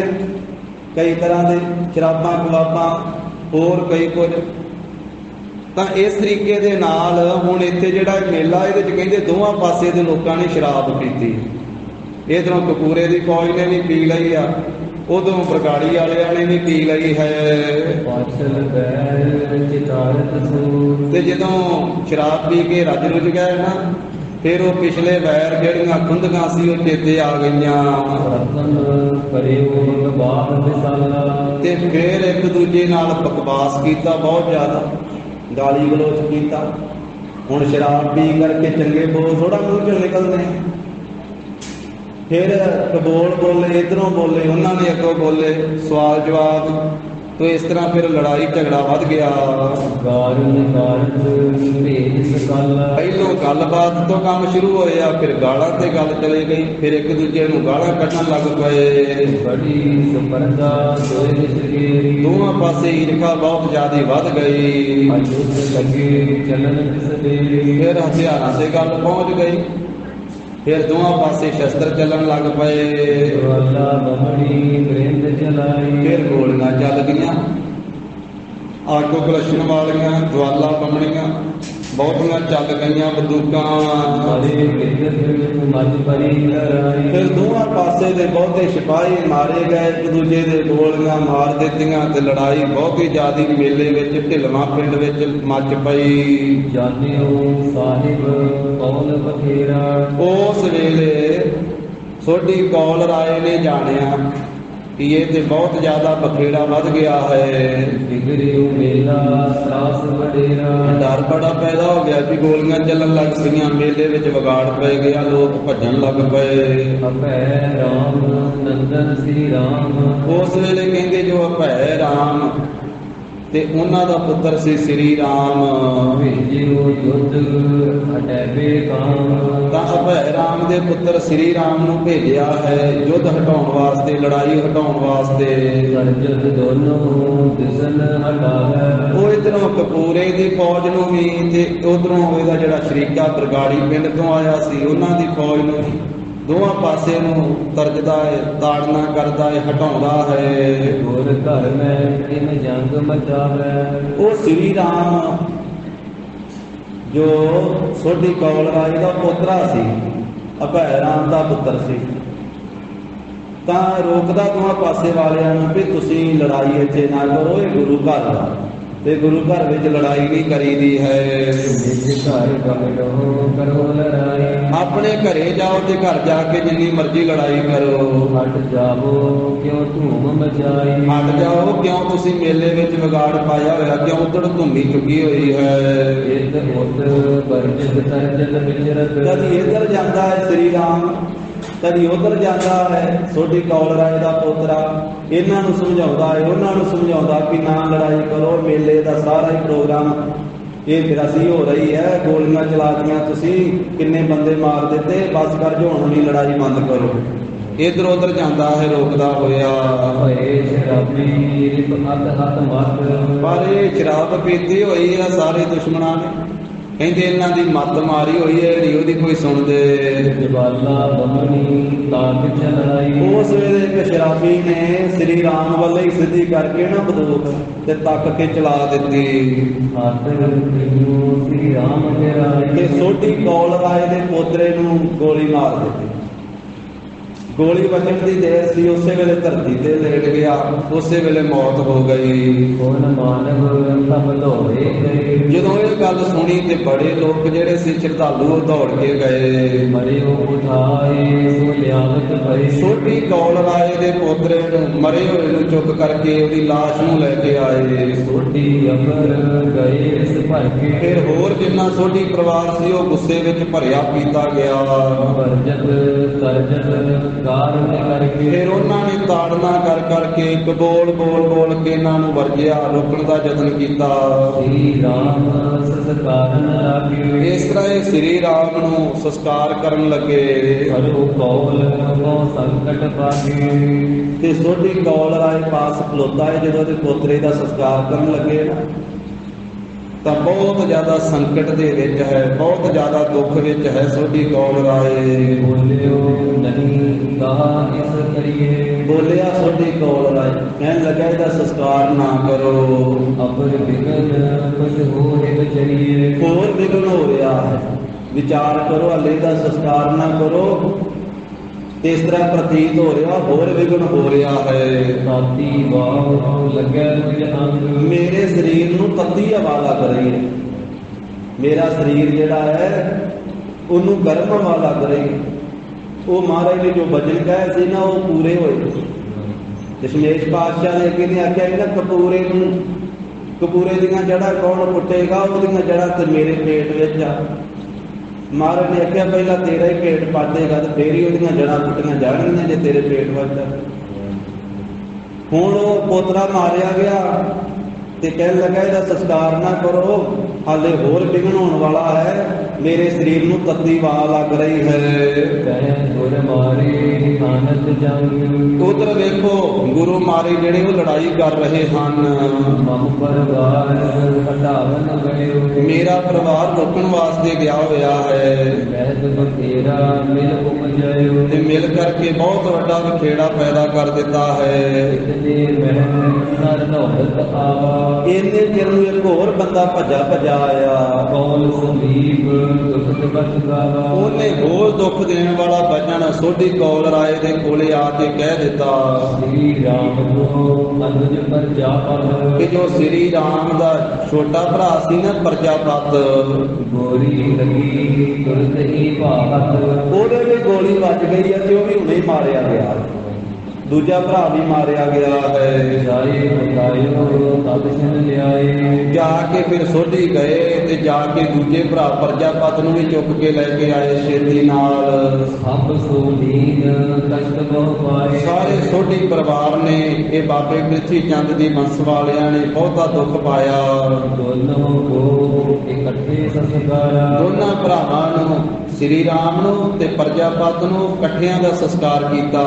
कई तरह के शराबां कबाबां होर कई कुछ। तां इस तरीके दे नाल हुण इत्थे जिहड़ा मेला इहदे च कहंदे दोवां पासे दे लोकां ने शराब पीती। इधरों कपूरे की फौज ने भी पी लई आ, उधरों बरगाड़ी वालियां ने भी पी लई है। ते जदों शराब पी के रज रुज गए ना ਫਿਰ ਉਹ ਪਿਛਲੇ ਵੈਰ ਜਿਹੜੀਆਂ ਖੁੰਦਕਾਂ ਸੀ ਉਹ ਚੇਤੇ ਆ ਗਈਆਂ ਰਤਨ ਕਰਿਓ ਬਾਦ ਵਿਸਾਲਾ ਤੇ ਫਿਰ ਇੱਕ ਦੂਜੇ ਨਾਲ ਬਕਵਾਸ ਕੀਤਾ, ਬਹੁਤ ਜ਼ਿਆਦਾ ਗਾਲੀ ਗਲੋਚ ਕੀਤਾ। ਹੁਣ ਸ਼ਰਾਬ ਪੀ ਕਰਕੇ ਚੰਗੇ ਬੋਲ ਥੋੜਾ ਮੂੰਹ ਚੋਂ ਨਿਕਲਦੇ ਨੇ। ਫਿਰ ਕਬੋਲ ਬੋਲੇ, ਇਧਰੋਂ ਬੋਲੇ, ਉਹਨਾਂ ਨੇ ਅੱਗੋਂ ਬੋਲੇ, ਸਵਾਲ ਜਵਾਬ ਤੋਂ ਇਸ ਤਰ੍ਹਾਂ ਫਿਰ ਲੜਾਈ ਝਗੜਾ ਵੱਧ ਗਿਆ। ਕਾਰਨ ਭੇਦ ਸਕਾਲਾ ਪਹਿਲੋਂ ਗੱਲਬਾਤ ਤੋਂ ਕੰਮ ਸ਼ੁਰੂ ਹੋਇਆ, ਫਿਰ ਗਾਲਾਂ ਤੇ ਗੱਲ ਚਲੀ ਗਈ, ਫਿਰ ਇੱਕ ਦੂਜੇ ਨੂੰ ਗਾਲਾਂ ਕੱਢਣ ਲੱਗ ਪਏ। ਬੜੀ ਸਪਰਦਾ ਦੋਇ ਸਰੀਰੀ ਦੋਵਾਂ ਪਾਸੇ ਈਰਖਾ ਬਹੁਤ ਜ਼ਿਆਦਾ ਵੱਧ ਗਈ। ਅਯੁੱਧ ਲੱਗੇ ਚਲਨ ਦਿਸਦੇ ਫਿਰ ਹਥਿਆਰਾਂ ਤੇ ਗੱਲ ਪਹੁੰਚ ਗਈ, ਫਿਰ ਦੋਵਾਂ ਪਾਸੇ ਸ਼ਸਤਰ ਚੱਲਣ ਲੱਗ ਪਏ। ਵਾਲਾ ਬਮੜੀ ਗ੍ਰਿੰਦ ਚਲਾਈ ਫਿਰ ਗੋਲੀਆਂ ਚੱਲ ਗਈਆਂ, ਆਗੂ ਕਲਸ਼ਣ ਵਾਲੀਆਂ, ਜਵਾਲਾ ਬੰਮਣੀਆਂ ਬਹੁਤੀਆਂ ਚੱਲ ਗਈਆਂ, ਬੰਦੂਕਾਂ। ਹਰੇ ਵਿਦ ਮਜ ਪਰੀ ਲੜਾਈ ਫਿਰ ਦੋਵਾਂ ਪਾਸੇ ਦੇ ਬਹੁਤੇ ਸਿਪਾਹੀ ਮਾਰੇ ਗਏ, ਇੱਕ ਦੂਜੇ ਦੇ ਗੋਲੀਆਂ ਮਾਰ ਦਿੱਤੀਆਂ ਤੇ ਲੜਾਈ ਬਹੁਤੀ ਜ਼ਿਆਦੀ ਮੇਲੇ ਵਿੱਚ ਢਿਲਵਾਂ ਪਿੰਡ ਵਿੱਚ ਮੱਚ ਪਈ। ਜਾਣਿਓ ਸਾਹਿਬ ਕੌਣ ਬਥੇਰਾ ਉਸ ਵੇਲੇ ਸੋਢੀ ਕੌਲ ਰਾਏ ਨੇ ਜਾਣਿਆ ਕਿ ਇਹ ਤੇ ਬਹੁਤ ਜ਼ਿਆਦਾ ਬਖੇੜਾ ਵੱਧ ਗਿਆ ਹੈ। ਬਿਗੜਿਓ ਮੇਲਾ ਸਾਸ ਵਡੇਰਾ ਡਰ ਬੜਾ ਪੈਦਾ ਹੋ ਗਿਆ ਕਿ ਗੋਲੀਆਂ ਚੱਲਣ ਲੱਗ ਪਈਆਂ, ਮੇਲੇ ਵਿੱਚ ਵਿਗਾੜ ਪੈ ਗਿਆ, ਲੋਕ ਭੱਜਣ ਲੱਗ ਪਏ। ਅਭੈ ਰਾਮ ਨੰਦਨ ਸ੍ਰੀ ਰਾਮ ਉਸ ਵੇਲੇ ਕਹਿੰਦੇ ਜੋ ਅਭੈ ਰਾਮ ਤੇ ਉਹਨਾਂ ਦਾ ਪੁੱਤਰ ਸੀ ਸ੍ਰੀ ਰਾਮ। ਭੇਜਿਓ ਯੁੱਧ ਹਟੈਬੇ ਕਾਮ ਤਾਂ ਅਭੈ ਰਾਮ ਦੇ ਪੁੱਤਰ ਸ੍ਰੀ ਰਾਮ ਨੂੰ ਭੇਜਿਆ ਹੈ ਯੁੱਧ ਹਟਾਉਣ ਵਾਸਤੇ, ਲੜਾਈ ਹਟਾਉਣ ਵਾਸਤੇ। ਸਰਜਤ ਦੋਨੋਂ ਦਿਸਨ ਹਟਾਵੇ ਉਹ ਇਧਰੋਂ ਕਪੂਰੇ ਦੀ ਫੌਜ ਨੂੰ ਵੀ ਤੇ ਉਧਰੋਂ ਇਹਦਾ ਜਿਹੜਾ ਸ਼ਰੀਕਾ ਬਰਗਾੜੀ ਪਿੰਡ ਤੋਂ ਆਇਆ ਸੀ ਉਹਨਾਂ ਦੀ ਫੌਜ ਨੂੰ ਵੀ, ਦੋਵਾਂ ਪਾਸੇ ਨੂੰ ਤਰਜਦਾ ਹੈ, ਤਾੜਨਾ ਕਰਦਾ ਹੈ, ਹਟਾਉਂਦਾ ਹੈ। ਗੁਰ ਘਰ ਮੈਂ ਇਨ ਜੰਗ ਮਚਾਵੇ ਉਹ ਸ੍ਰੀ ਰਾਮ ਜੋ ਸੋਢੀ ਕੌਲ ਰਾਏ ਦਾ ਪੋਤਰਾ ਸੀ, ਅਭੈ ਰਾਮ ਦਾ ਪੁੱਤਰ ਸੀ, ਤਾਂ ਰੋਕਦਾ ਦੋਵਾਂ ਪਾਸੇ ਵਾਲਿਆਂ ਨੂੰ ਵੀ ਤੁਸੀਂ ਲੜਾਈ ਇੱਥੇ ਨਾ ਕਰੋ, ਇਹ ਗੁਰੂ ਘਰ ਆ ਤੇ ਗੁਰੂ ਘਰ ਵਿੱਚ ਲੜਾਈ ਨਹੀਂ ਕਰੀਦੀ ਹੈ। ਨਿਜ ਘਰ ਕਮਲੋ ਕਰੋ ਲੜਾਈ ਆਪਣੇ ਘਰੇ ਜਾਓ ਤੇ ਘਰ ਜਾ ਕੇ ਜਿੰਨੀ ਮਰਜ਼ੀ ਲੜਾਈ ਕਰੋ। ਹਟ ਜਾਵੋ ਕਿਉਂ ਧੂਮ ਮਚਾਈ ਹਟ ਜਾਓ, ਕਿਉਂ ਤੁਸੀਂ ਮੇਲੇ ਵਿੱਚ ਵਿਗਾੜ ਪਾਇਆ ਹੋਇਆ, ਕਿਉਂ ਉਧੜ ਧੁੰਮੀ ਚੁੱਕੀ ਹੋਈ ਹੈ। ਇਤ ਉਤ ਪਰਜਤ ਤਰਜਤ ਵਿਚਰਤ ਕਦੀ ਇੱਧਰ ਜਾਂਦਾ ਹੈ ਸ੍ਰੀ ਰਾਮ, ਕਦੀ ਉਧਰ ਜਾਂਦਾ ਹੈ ਸੋਢੀ ਕੌਲ ਰਾਏ ਦਾ ਪੋਤਰਾ। ਇਹਨਾਂ ਨੂੰ ਸਮਝਾਉਂਦਾ ਹੈ, ਉਹਨਾਂ ਨੂੰ ਸਮਝਾਉਂਦਾ ਕਿ ਨਾ ਲੜਾਈ ਕਰੋ, ਮੇਲੇ ਦਾ ਸਾਰਾ ਹੀ ਪ੍ਰੋਗਰਾਮ ਇਹ ਫਿਰਾਸੀ ਹੋ ਰਹੀ ਹੈ, ਗੋਲੀਆਂ ਚਲਾਤੀਆਂ, ਤੁਸੀਂ ਕਿੰਨੇ ਬੰਦੇ ਮਾਰ ਦਿੱਤੇ, ਬਸ ਕਰ ਜੋ, ਹੁਣ ਨਹੀਂ ਲੜਾਈ ਬੰਦ ਕਰੋ। ਇੱਧਰ ਉਧਰ ਜਾਂਦਾ ਹੈ ਰੋਕਦਾ ਹੋਇਆ। ਭਏ ਸ਼ਰਾਬੀ ਰਿਪ ਅਤ ਹਤ ਮਤ ਪਰ ਇਹ ਸ਼ਰਾਬ ਪੀਤੀ ਹੋਈ ਆ ਸਾਰੇ ਦੁਸ਼ਮਣਾਂ ਨੇ, ਕਹਿੰਦੇ ਇਹਨਾਂ ਦੀ ਮੱਤ ਮਾਰੀ ਹੋਈ ਹੈ, ਜਿਹੜੀ ਉਹਦੀ ਕੋਈ ਸੁਣਦੇ। ਜਵਾਲਾ ਬਮਣੀ ਤਾਕ ਚਲਾਈ ਉਸ ਵੇਲੇ ਇੱਕ ਸ਼ਰਾਬੀ ਨੇ ਸ੍ਰੀ ਰਾਮ ਵੱਲ ਹੀ ਸਿੱਧੀ ਕਰਕੇ ਨਾ ਬੰਦੂਕ ਤੇ ਤੱਕ ਕੇ ਚਲਾ ਦਿੱਤੀ ਹੱਥ ਕਿਨੂੰ ਸ੍ਰੀ ਰਾਮ ਤੇਰਾਈ ਤੇ ਸੋਢੀ ਕੌਲ ਰਾਏ ਦੇ ਪੋਤਰੇ ਨੂੰ ਗੋਲੀ ਮਾਰ ਦਿੱਤੀ। ਗੋਲੀ ਵੱਜਣ ਦੀ ਦੇਰ ਸੀ, ਉਸੇ ਵੇਲੇ ਧਰਤੀ ਤੇ ਲੇਟ ਗਿਆ, ਉਸੇ ਵੇਲੇ ਮੌਤ ਹੋ ਗਈ। ਕੋਨ ਮਾਨਵ ਤਬ ਲੋਰੇ ਗਏ ਜਦੋਂ ਇਹ ਗੱਲ ਸੁਣੀ ਤੇ ਬੜੇ ਲੋਕ ਜਿਹੜੇ ਸੀ ਸ਼ਰਧਾਲੂ ਉਹ ਦੌੜ ਕੇ ਗਏ। ਮਰਿਓ ਉਠਾਏ ਸੋ ਲਿਆਵਤ ਭਈ ਛੋਟੀ ਕੌਲ ਰਾਏ ਦੇ ਪੋਤਰੇ ਨੂੰ ਮਰੇ ਹੋਏ ਨੂੰ ਚੁੱਕ ਕਰਕੇ ਉਹਦੀ ਲਾਸ਼ ਨੂੰ ਲੈ ਕੇ ਆਏ। ਸੋਢੀ ਅਮਰ ਗਏ ਇਸ ਭਰ ਕੇ ਫਿਰ ਹੋਰ ਜਿੰਨਾ ਸੋਢੀ ਪਰਿਵਾਰ ਸੀ ਉਹ ਗੁੱਸੇ ਵਿੱਚ ਭਰਿਆ ਪੀਤਾ ਗਿਆ। ਵਰਜਤ ਤਰਜਤ ਕਾਰਨ ਕਰਕੇ ਫਿਰ ਉਹਨਾਂ ਨੇ ਤਾੜਨਾ ਕਰ ਕਰਕੇ ਬੋਲ ਬੋਲ ਕੇ ਇਹਨਾਂ ਨੂੰ ਵਰਜਿਆ, ਰੋਕਣ ਦਾ ਯਤਨ ਕੀਤਾ। ਸ੍ਰੀ ਰਾਮ ਸਤਕਾਰਨ ਲਾਗੇ ਇਸ ਤਰ੍ਹਾਂ ਇਹ ਸ੍ਰੀ ਰਾਮ ਨੂੰ ਸੰਸਕਾਰ ਕਰਨ ਲੱਗੇ ਹਰੋ ਕੌਲ ਕੋ ਸੰਕਟ ਪਾਗੇ ਤੇ ਸੋਢੀ ਕੌਲ ਰਾਏ ਪਾਸ ਖਲੋਤਾ ਹੈ। ਜਦੋਂ ਉਹਦੇ ਪੋਤਰੇ ਦਾ ਸੰਸਕਾਰ ਕਰਨ ਲੱਗੇ ਨਾ ਤਾਂ ਬਹੁਤ ਜ਼ਿਆਦਾ ਸੰਕਟ ਦੇ ਵਿੱਚ ਹੈ, ਬਹੁਤ ਜ਼ਿਆਦਾ ਦੁੱਖ ਵਿੱਚ ਹੈ ਸੋਢੀ ਕੌਲ ਰਾਏ। ਬੋਲਿਓ ਨਹੀਂ ਕਹਾ ਇਸ ਕਰੀਏ ਬੋਲਿਆ ਸੋਢੀ ਕੌਲ ਰਾਏ, ਕਹਿਣ ਲੱਗਾ ਇਹਦਾ ਸੰਸਕਾਰ ਨਾ ਕਰੋ, ਅਪਰ ਬਿਗਨ ਕੁਝ ਹੋਰ ਵਿਚਰੀਏ ਹੋਰ ਵਿਘਨ ਹੋ ਰਿਹਾ ਹੈ, ਵਿਚਾਰ ਕਰੋ, ਹਲੇ ਦਾ ਸੰਸਕਾਰ ਨਾ ਕਰੋ। ਤੇ ਇਸ ਤਰ੍ਹਾਂ ਪ੍ਰਤੀਤ ਹੋ ਰਿਹਾ ਹੋਰ ਵਿਘਨ ਹੋ ਰਿਹਾ ਹੈ। ਸਾਤੀ ਵਾਹ ਲੱਗੈ ਜਹਾਨ ਮੇਰੇ ਸਰੀਰ ਨੂੰ ਤੱਤੀ ਹਵਾ ਲੱਗ ਰਹੀ ਹੈ, ਮੇਰਾ ਸਰੀਰ ਜਿਹੜਾ ਹੈ ਉਹਨੂੰ ਗਰਮ ਹਵਾ ਲੱਗ ਰਹੀ। ਉਹ ਮਹਾਰਾਜ ਨੇ ਜੋ ਬਚਨ ਕਹੇ ਸੀ ਨਾ ਉਹ ਪੂਰੇ ਹੋਏ। ਦਸ਼ਮੇਸ਼ ਪਾਤਸ਼ਾਹ ਨੇ ਅੱਗੇ ਨੇ ਆਖਿਆ ਕਿ ਨਾ ਕਪੂਰੇ ਦੀਆਂ ਜੜ੍ਹਾਂ ਕੌਣ ਪੁੱਟੇਗਾ, ਉਹਦੀਆਂ ਜੜ੍ਹਾਂ ਤੇ ਮੇਰੇ ਪੇਟ ਵਿੱਚ ਆ। ਮਹਾਰਾਜ ਨੇ ਆਖਿਆ ਪਹਿਲਾਂ ਤੇਰਾ ਹੀ ਪੇਟ ਪਾਟੇਗਾ ਤੇ ਫੇਰ ਹੀ ਉਹਦੀਆਂ ਜੜ੍ਹਾਂ ਪੁੱਟੀਆਂ ਜਾਣਗੀਆਂ ਜੇ ਤੇਰੇ ਪੇਟ ਵਿੱਚ ਆ। ਹੁਣ ਉਹ ਪੋਤਰਾ ਮਾਰਿਆ ਗਿਆ ਤੇ ਕਹਿਣ ਲੱਗਾ ਇਹਦਾ ਸੰਸਕਾਰ ਨਾ ਕਰੋ, ਹਾਲੇ ਹੋਰ ਵਿਘਨ ਹੋਣ ਵਾਲਾ ਹੈ, ਮੇਰੇ ਸਰੀਰ ਨੂੰ ਤੱਤੀ ਵਾਹ ਲੱਗ ਰਹੀ ਹੈ। ਉਧਰ ਵੇਖੋ ਗੁਰੂ ਮਾਰੇ ਜਿਹੜੇ ਉਹ ਲੜਾਈ ਕਰ ਰਹੇ ਹਨ। ਮੇਰਾ ਪਰਿਵਾਰ ਰੋਕਣ ਵਾਸਤੇ ਗਿਆ ਹੋਇਆ ਹੈ ਤੇ ਮਿਲ ਕਰਕੇ ਬਹੁਤ ਵੱਡਾ ਵਿਖੇੜਾ ਪੈਦਾ ਕਰ ਦਿੱਤਾ ਹੈ। ਇੰਨੇ ਚਿਰ ਨੂੰ ਇੱਕ ਹੋਰ ਬੰਦਾ ਭੱਜਾ ਆਇਆ। ਉਹਨੇ ਹੋਰ ਦੁੱਖ ਦੇਣ ਵਾਲਾ ਬਚਨ ਸੋਢੀ ਕੌਲ ਰਾਏ ਦੇ ਕੋਲੇ ਆ ਕੇ ਕਹਿ ਦਿੱਤਾ ਕਿ ਜੋ ਸ੍ਰੀ ਰਾਮ ਦਾ ਛੋਟਾ ਭਰਾ ਸੀ ਨਾ ਪ੍ਰਜਾਪਤ, ਉਹਦੇ ਵੀ ਗੋਲੀ ਵੱਜ ਗਈ ਹੈ ਤੇ ਉਹ ਵੀ ਹੁਣੇ ਮਾਰਿਆ ਗਿਆ। ਦੂਜਾ ਭਰਾ ਵੀ ਮਾਰਿਆ ਗਿਆ ਹੈ। ਜਾ ਕੇ ਫਿਰ ਸੋਢੀ ਗਏ ਤੇ ਜਾ ਕੇ ਦੂਜੇ ਭਰਾ ਪ੍ਰਜਾਪਤ ਨੂੰ ਵੀ ਚੁੱਕ ਕੇ ਲੈ ਕੇ ਆਏ ਛੇਤੀ ਨਾਲ। ਸਾਰੇ ਸੋਢੀ ਪਰਿਵਾਰ ਨੇ, ਇਹ ਬਾਬੇ ਪ੍ਰਿਥੀ ਚੰਦ ਦੀ ਬੰਸ ਵਾਲਿਆਂ ਨੇ ਬਹੁਤਾ ਦੁੱਖ ਪਾਇਆ। ਦੋਨਾਂ ਭਰਾਵਾਂ ਨੂੰ, ਸ੍ਰੀ ਰਾਮ ਨੂੰ ਤੇ ਪ੍ਰਜਾਪਤ ਨੂੰ ਇਕੱਠਿਆਂ ਦਾ ਸੰਸਕਾਰ ਕੀਤਾ।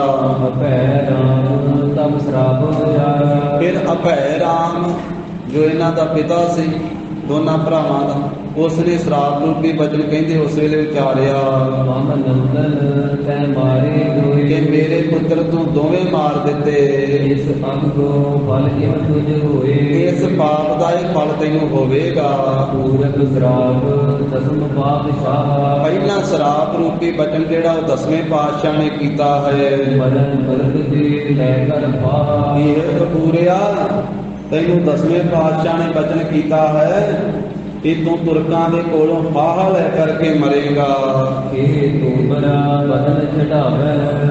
ਫਿਰ ਅਭੈ ਰਾਮ ਜੋ ਇਹਨਾਂ ਦਾ ਪਿਤਾ ਸੀ ਦੋਨਾਂ ਭਰਾਵਾਂ ਦਾ, ਉਸ ਨੇ ਸ਼ਰਾਬ ਰੂਪੀ ਬਚਨ ਕਹਿੰਦੇ ਉਸ ਵੇਲੇ ਉਚਾਰਿਆ ਕਿ ਮੇਰੇ ਪੁੱਤਰ ਤੂੰ ਦੋਵੇਂ ਮਾਰ ਦਿੱਤੇ, ਇਸ ਪਾਪ ਦਾ ਇਹ ਫਲ ਤੈਨੂੰ ਹੋਵੇਗਾ। ਪਹਿਲਾਂ ਸ਼ਰਾਬ ਰੂਪੀ ਬਚਨ ਜਿਹੜਾ ਉਹ 10ਵੇਂ ਪਾਤਸ਼ਾਹ ਨੇ ਕੀਤਾ ਹੈ। ਇਹ ਕਪੂਰਿਆ ਤੈਨੂੰ 10ਵੇਂ ਪਾਤਸ਼ਾਹ ਨੇ ਬਚਨ ਕੀਤਾ ਹੈ ਕਿ ਤੂੰ ਤੁਰਕਾਂ ਦੇ ਕੋਲੋਂ ਫਾਹਾ ਲੈ ਕਰਕੇ ਮਰੇਗਾ।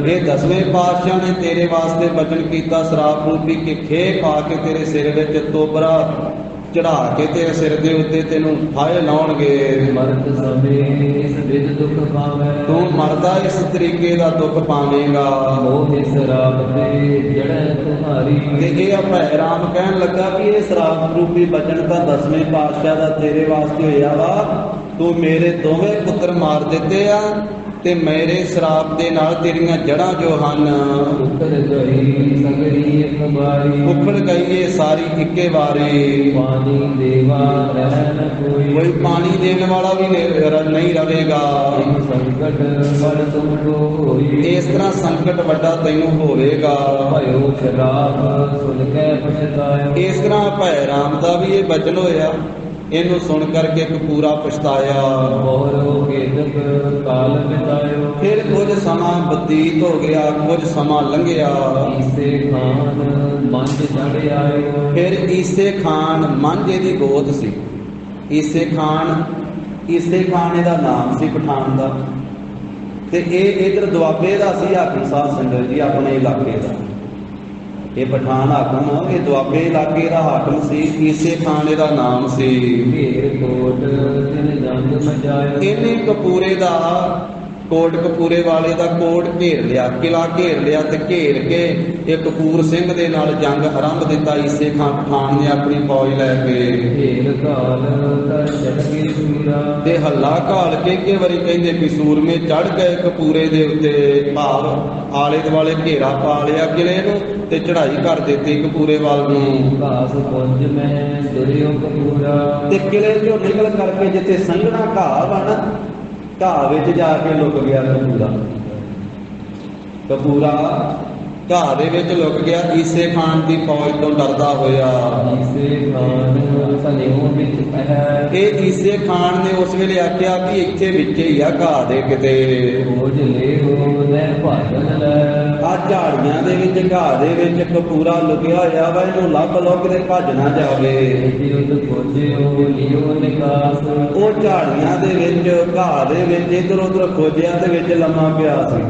ਇਹ 10ਵੇਂ ਪਾਤਸ਼ਾਹ ਨੇ ਤੇਰੇ ਵਾਸਤੇ ਬਚਨ ਕੀਤਾ ਸ਼ਰਾਬ ਰੂਪੀ ਕਿ ਖੇ ਪਾ ਕੇ ਤੇਰੇ ਸਿਰ ਵਿੱਚ ਤੋਬਰਾ ਚੜਾ ਕੇ ਤੇਰੇ ਸਿਰ ਦੇ ਉੱਤੇ ਤੈਨੂੰ ਫਾਹੇ ਲਾਉਣਗੇ। ਤੂੰ ਮਰਦਾ ਇਸ ਤਰੀਕੇ ਦਾ ਦੁੱਖ ਪਾਵੇਂਗਾ। ਤੇ ਇਹ ਅਭੈ ਰਾਮ ਕਹਿਣ ਲੱਗਾ ਵੀ ਇਹ ਸ਼ਰਾਬ ਰੂਪੀ ਬਚਨ ਤਾਂ 10ਵੇਂ ਪਾਤਸ਼ਾਹ ਦਾ ਤੇਰੇ ਵਾਸਤੇ ਹੋਇਆ ਵਾ। ਤੂੰ ਮੇਰੇ ਦੋਵੇਂ ਪੁੱਤਰ ਮਾਰ ਦਿੱਤੇ ਆ ਤੇ ਮੇਰੇ ਸ਼ਰਾਪ ਦੇ ਨਾਲ ਤੇਰੀਆਂ ਜੜ੍ਹਾਂ ਜੋ ਹਨ ਉਖੜ ਗਈ ਇਹ ਸਾਰੀ ਇੱਕੇ ਵਾਰੀ। ਕੋਈ ਪਾਣੀ ਦੇਣ ਵਾਲਾ ਵੀ ਨਹੀਂ ਰਵੇਗਾ। ਇਸ ਤਰ੍ਹਾਂ ਸੰਕਟ ਵੱਡਾ ਤੈਨੂੰ ਹੋਵੇਗਾ। ਇਸ ਤਰ੍ਹਾਂ ਭੈ ਰਾਮ ਦਾ ਵੀ ਇਹ ਬਚਨ ਹੋਇਆ। ਇਹਨੂੰ ਸੁਣ ਕਰਕੇ ਕਪੂਰਾ ਪਛਤਾਇਆ। ਫਿਰ ਕੁਝ ਸਮਾਂ ਬਤੀਤ ਹੋ ਗਿਆ, ਕੁਝ ਸਮਾਂ ਲੰਘਿਆ। ਫਿਰ ਈਸੇ ਖਾਨ ਮਾਂਝੇ ਦੀ ਗੋਤ ਸੀ। ਈਸੇ ਖਾਨ ਇਹਦਾ ਨਾਮ ਸੀ ਪਠਾਨ ਦਾ। ਤੇ ਇਹ ਇਧਰ ਦੁਆਬੇ ਦਾ ਸੀ ਹਾਕਮ ਸਾਹਿਬ ਸੰਗਤ ਜੀ, ਆਪਣੇ ਇਲਾਕੇ ਦਾ। ਇਹ ਪਠਾਨ ਹਾਕਮ ਇਹ ਦੁਆਬੇ ਇਲਾਕੇ ਦਾ ਹਾਕਮ ਸੀ। ਈਸੇ ਖਾਨ ਇਹਦਾ ਨਾਮ ਸੀ। ਇਹਨੇ ਕਪੂਰੇ ਦਾ ਕੋਟ ਕਪੂਰੇ ਵਾਲੇ ਦਾ ਕੋਟ ਘੇਰ ਲਿਆ, ਕਿਲਾ ਘੇਰ ਲਿਆ ਤੇ ਘੇਰ ਕੇ ਇਹ ਕਪੂਰ ਸਿੰਘ ਦੇ ਨਾਲ ਜੰਗ ਆਰੰਭ ਦਿੱਤਾ। ਈਸੇ ਖਾਨ ਪਠਾਨ ਨੇ ਆਪਣੀ ਫੌਜ ਲੈ ਕੇ ਤੇ ਹੱਲਾ ਘਾਲ ਕੇ ਇੱਕ ਵਾਰੀ ਕਹਿੰਦੇ ਕਿ ਸੂਰਮੇ ਚੜ ਗਏ ਕਪੂਰੇ ਦੇ ਉੱਤੇ। ਭਾਵ ਆਲੇ ਦੁਆਲੇ ਘੇਰਾ ਪਾ ਲਿਆ ਕਿਲੇ ਨੂੰ ਤੇ ਚੜ੍ਹਾਈ ਕਰ ਦਿੱਤੀ ਕਪੂਰੇ ਵੱਲ ਨੂੰ। ਤੇ ਕਿਲੇ ਚੋਂ ਨਿਕਲ ਕਰਕੇ ਜਿੱਥੇ ਸੰਘਣਾ ਘਾਹ ਵਾ ਨਾ, ਘਾਹ ਵਿੱਚ ਜਾ ਕੇ ਲੁਕ ਗਿਆ ਕਪੂਰਾ ਘਾਹ ਦੇ ਵਿੱਚ ਲੁਕ ਗਿਆ। ਈਸੇ ਖਾਨ ਦੀ ਫੌਜ ਤੋਂ ਡਰਦਾ ਹੋਇਆ। ਇਹ ਈਸੇ ਖਾਨ ਨੇ ਉਸ ਵੇਲੇ ਆਖਿਆ ਵੀ ਇੱਥੇ ਵਿੱਚ ਹੀ ਆ ਘਾਹ ਦੇ ਕਿਤੇ, ਅੱਜ ਝਾੜੀਆਂ ਦੇ ਵਿੱਚ ਘਾਹ ਦੇ ਵਿੱਚ ਕਪੂਰਾ ਲੁਕਿਆ ਹੋਇਆ ਵਾ, ਇਹਨੂੰ ਲੱਭ ਲਓ ਕਿਤੇ ਭੱਜ ਨਾ ਜਾਵੇ। ਜਿਉ ਖੋਜਿਓ ਲਿਓ ਨਿਕਾਸ, ਉਹ ਝਾੜੀਆਂ ਦੇ ਵਿੱਚ ਘਾਹ ਦੇ ਵਿੱਚ ਇੱਧਰ ਉੱਧਰ ਖੋਜਿਆ ਤੇ ਵਿੱਚ ਲੰਮਾ ਪਿਆ ਸੀ,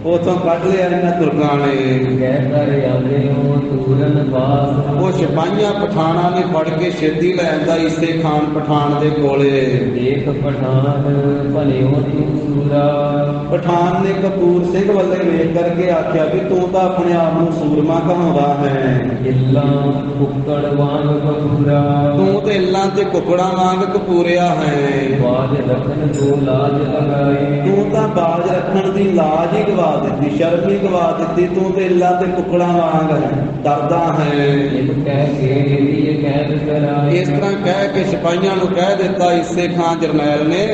ਉਥੋਂ ਕੱਢ ਲਿਆ ਇਹਨਾਂ ਤੁਰਕਾਂ ਨੇ। ਕਹਿ ਕਰ ਆਲਿਓ ਤੂਰਨ ਬਾਸ, ਉਹ ਸਿਪਾਹੀਆਂ ਪਠਾਨਾਂ ਨੇ ਫੜ ਕੇ ਛੇਤੀ ਲੈ ਆਂਦਾ ਈਸੇ ਖਾਨ ਪਠਾਨ ਦੇ ਕੋਲੇ। ਦੇਖ ਪਠਾਨ ਭਲਿਓ ਤੂੰ ਸੂਰਾ, ਪਠਾਨ ਨੇ ਕਪੂਰ ਸਿੰਘ ਵੱਲੇ ਵੇਖ ਕਰਕੇ ਆਖਿਆ ਵੀ ਤੂੰ ਤਾਂ ਆਪਣੇ ਆਪ ਨੂੰ ਸੂਰਮਾ ਕਹਾਉਂਦਾ ਹੈ, ਇੱਲਾ ਕੁੱਕੜ ਵਾਂਗ ਕਪੂਰਾ, ਤੂੰ ਤੇ ਇੱਲਾਂ ਤੇ ਕੁਕੜਾਂ ਵਾਂਗ ਕਪੂਰਿਆ ਹੈ। ਬਾਜ ਰਖਨ ਤੋਂ ਲਾਜ ਲਗਾਏ, ਤੂੰ ਤਾਂ ਬਾਜ ਰੱਖਣ ਦੀ ਲਾਜ ਹੀ ਗਵਾ ਦਿੱਤੀ, ਸ਼ਰਮ ਹੀ ਗਵਾ ਦਿੱਤੀ, ਤੂੰ ਤੇ ਇੱਲਾਂ ਤੇ ਕੁਕੜਾਂ ਵਾਂਗ ਡਰਦਾ ਹੈ। ਇਹ ਕਹਿ ਕੇ ਇਹ ਕੈਦ ਕਰਾਏ, ਇਸ ਤਰ੍ਹਾਂ ਕਹਿ ਕੇ ਸਿਪਾਹੀਆਂ ਨੂੰ ਕਹਿ ਦਿੱਤਾ ਈਸੇ ਖਾਨ ਜਰਨੈਲ ਨੇ,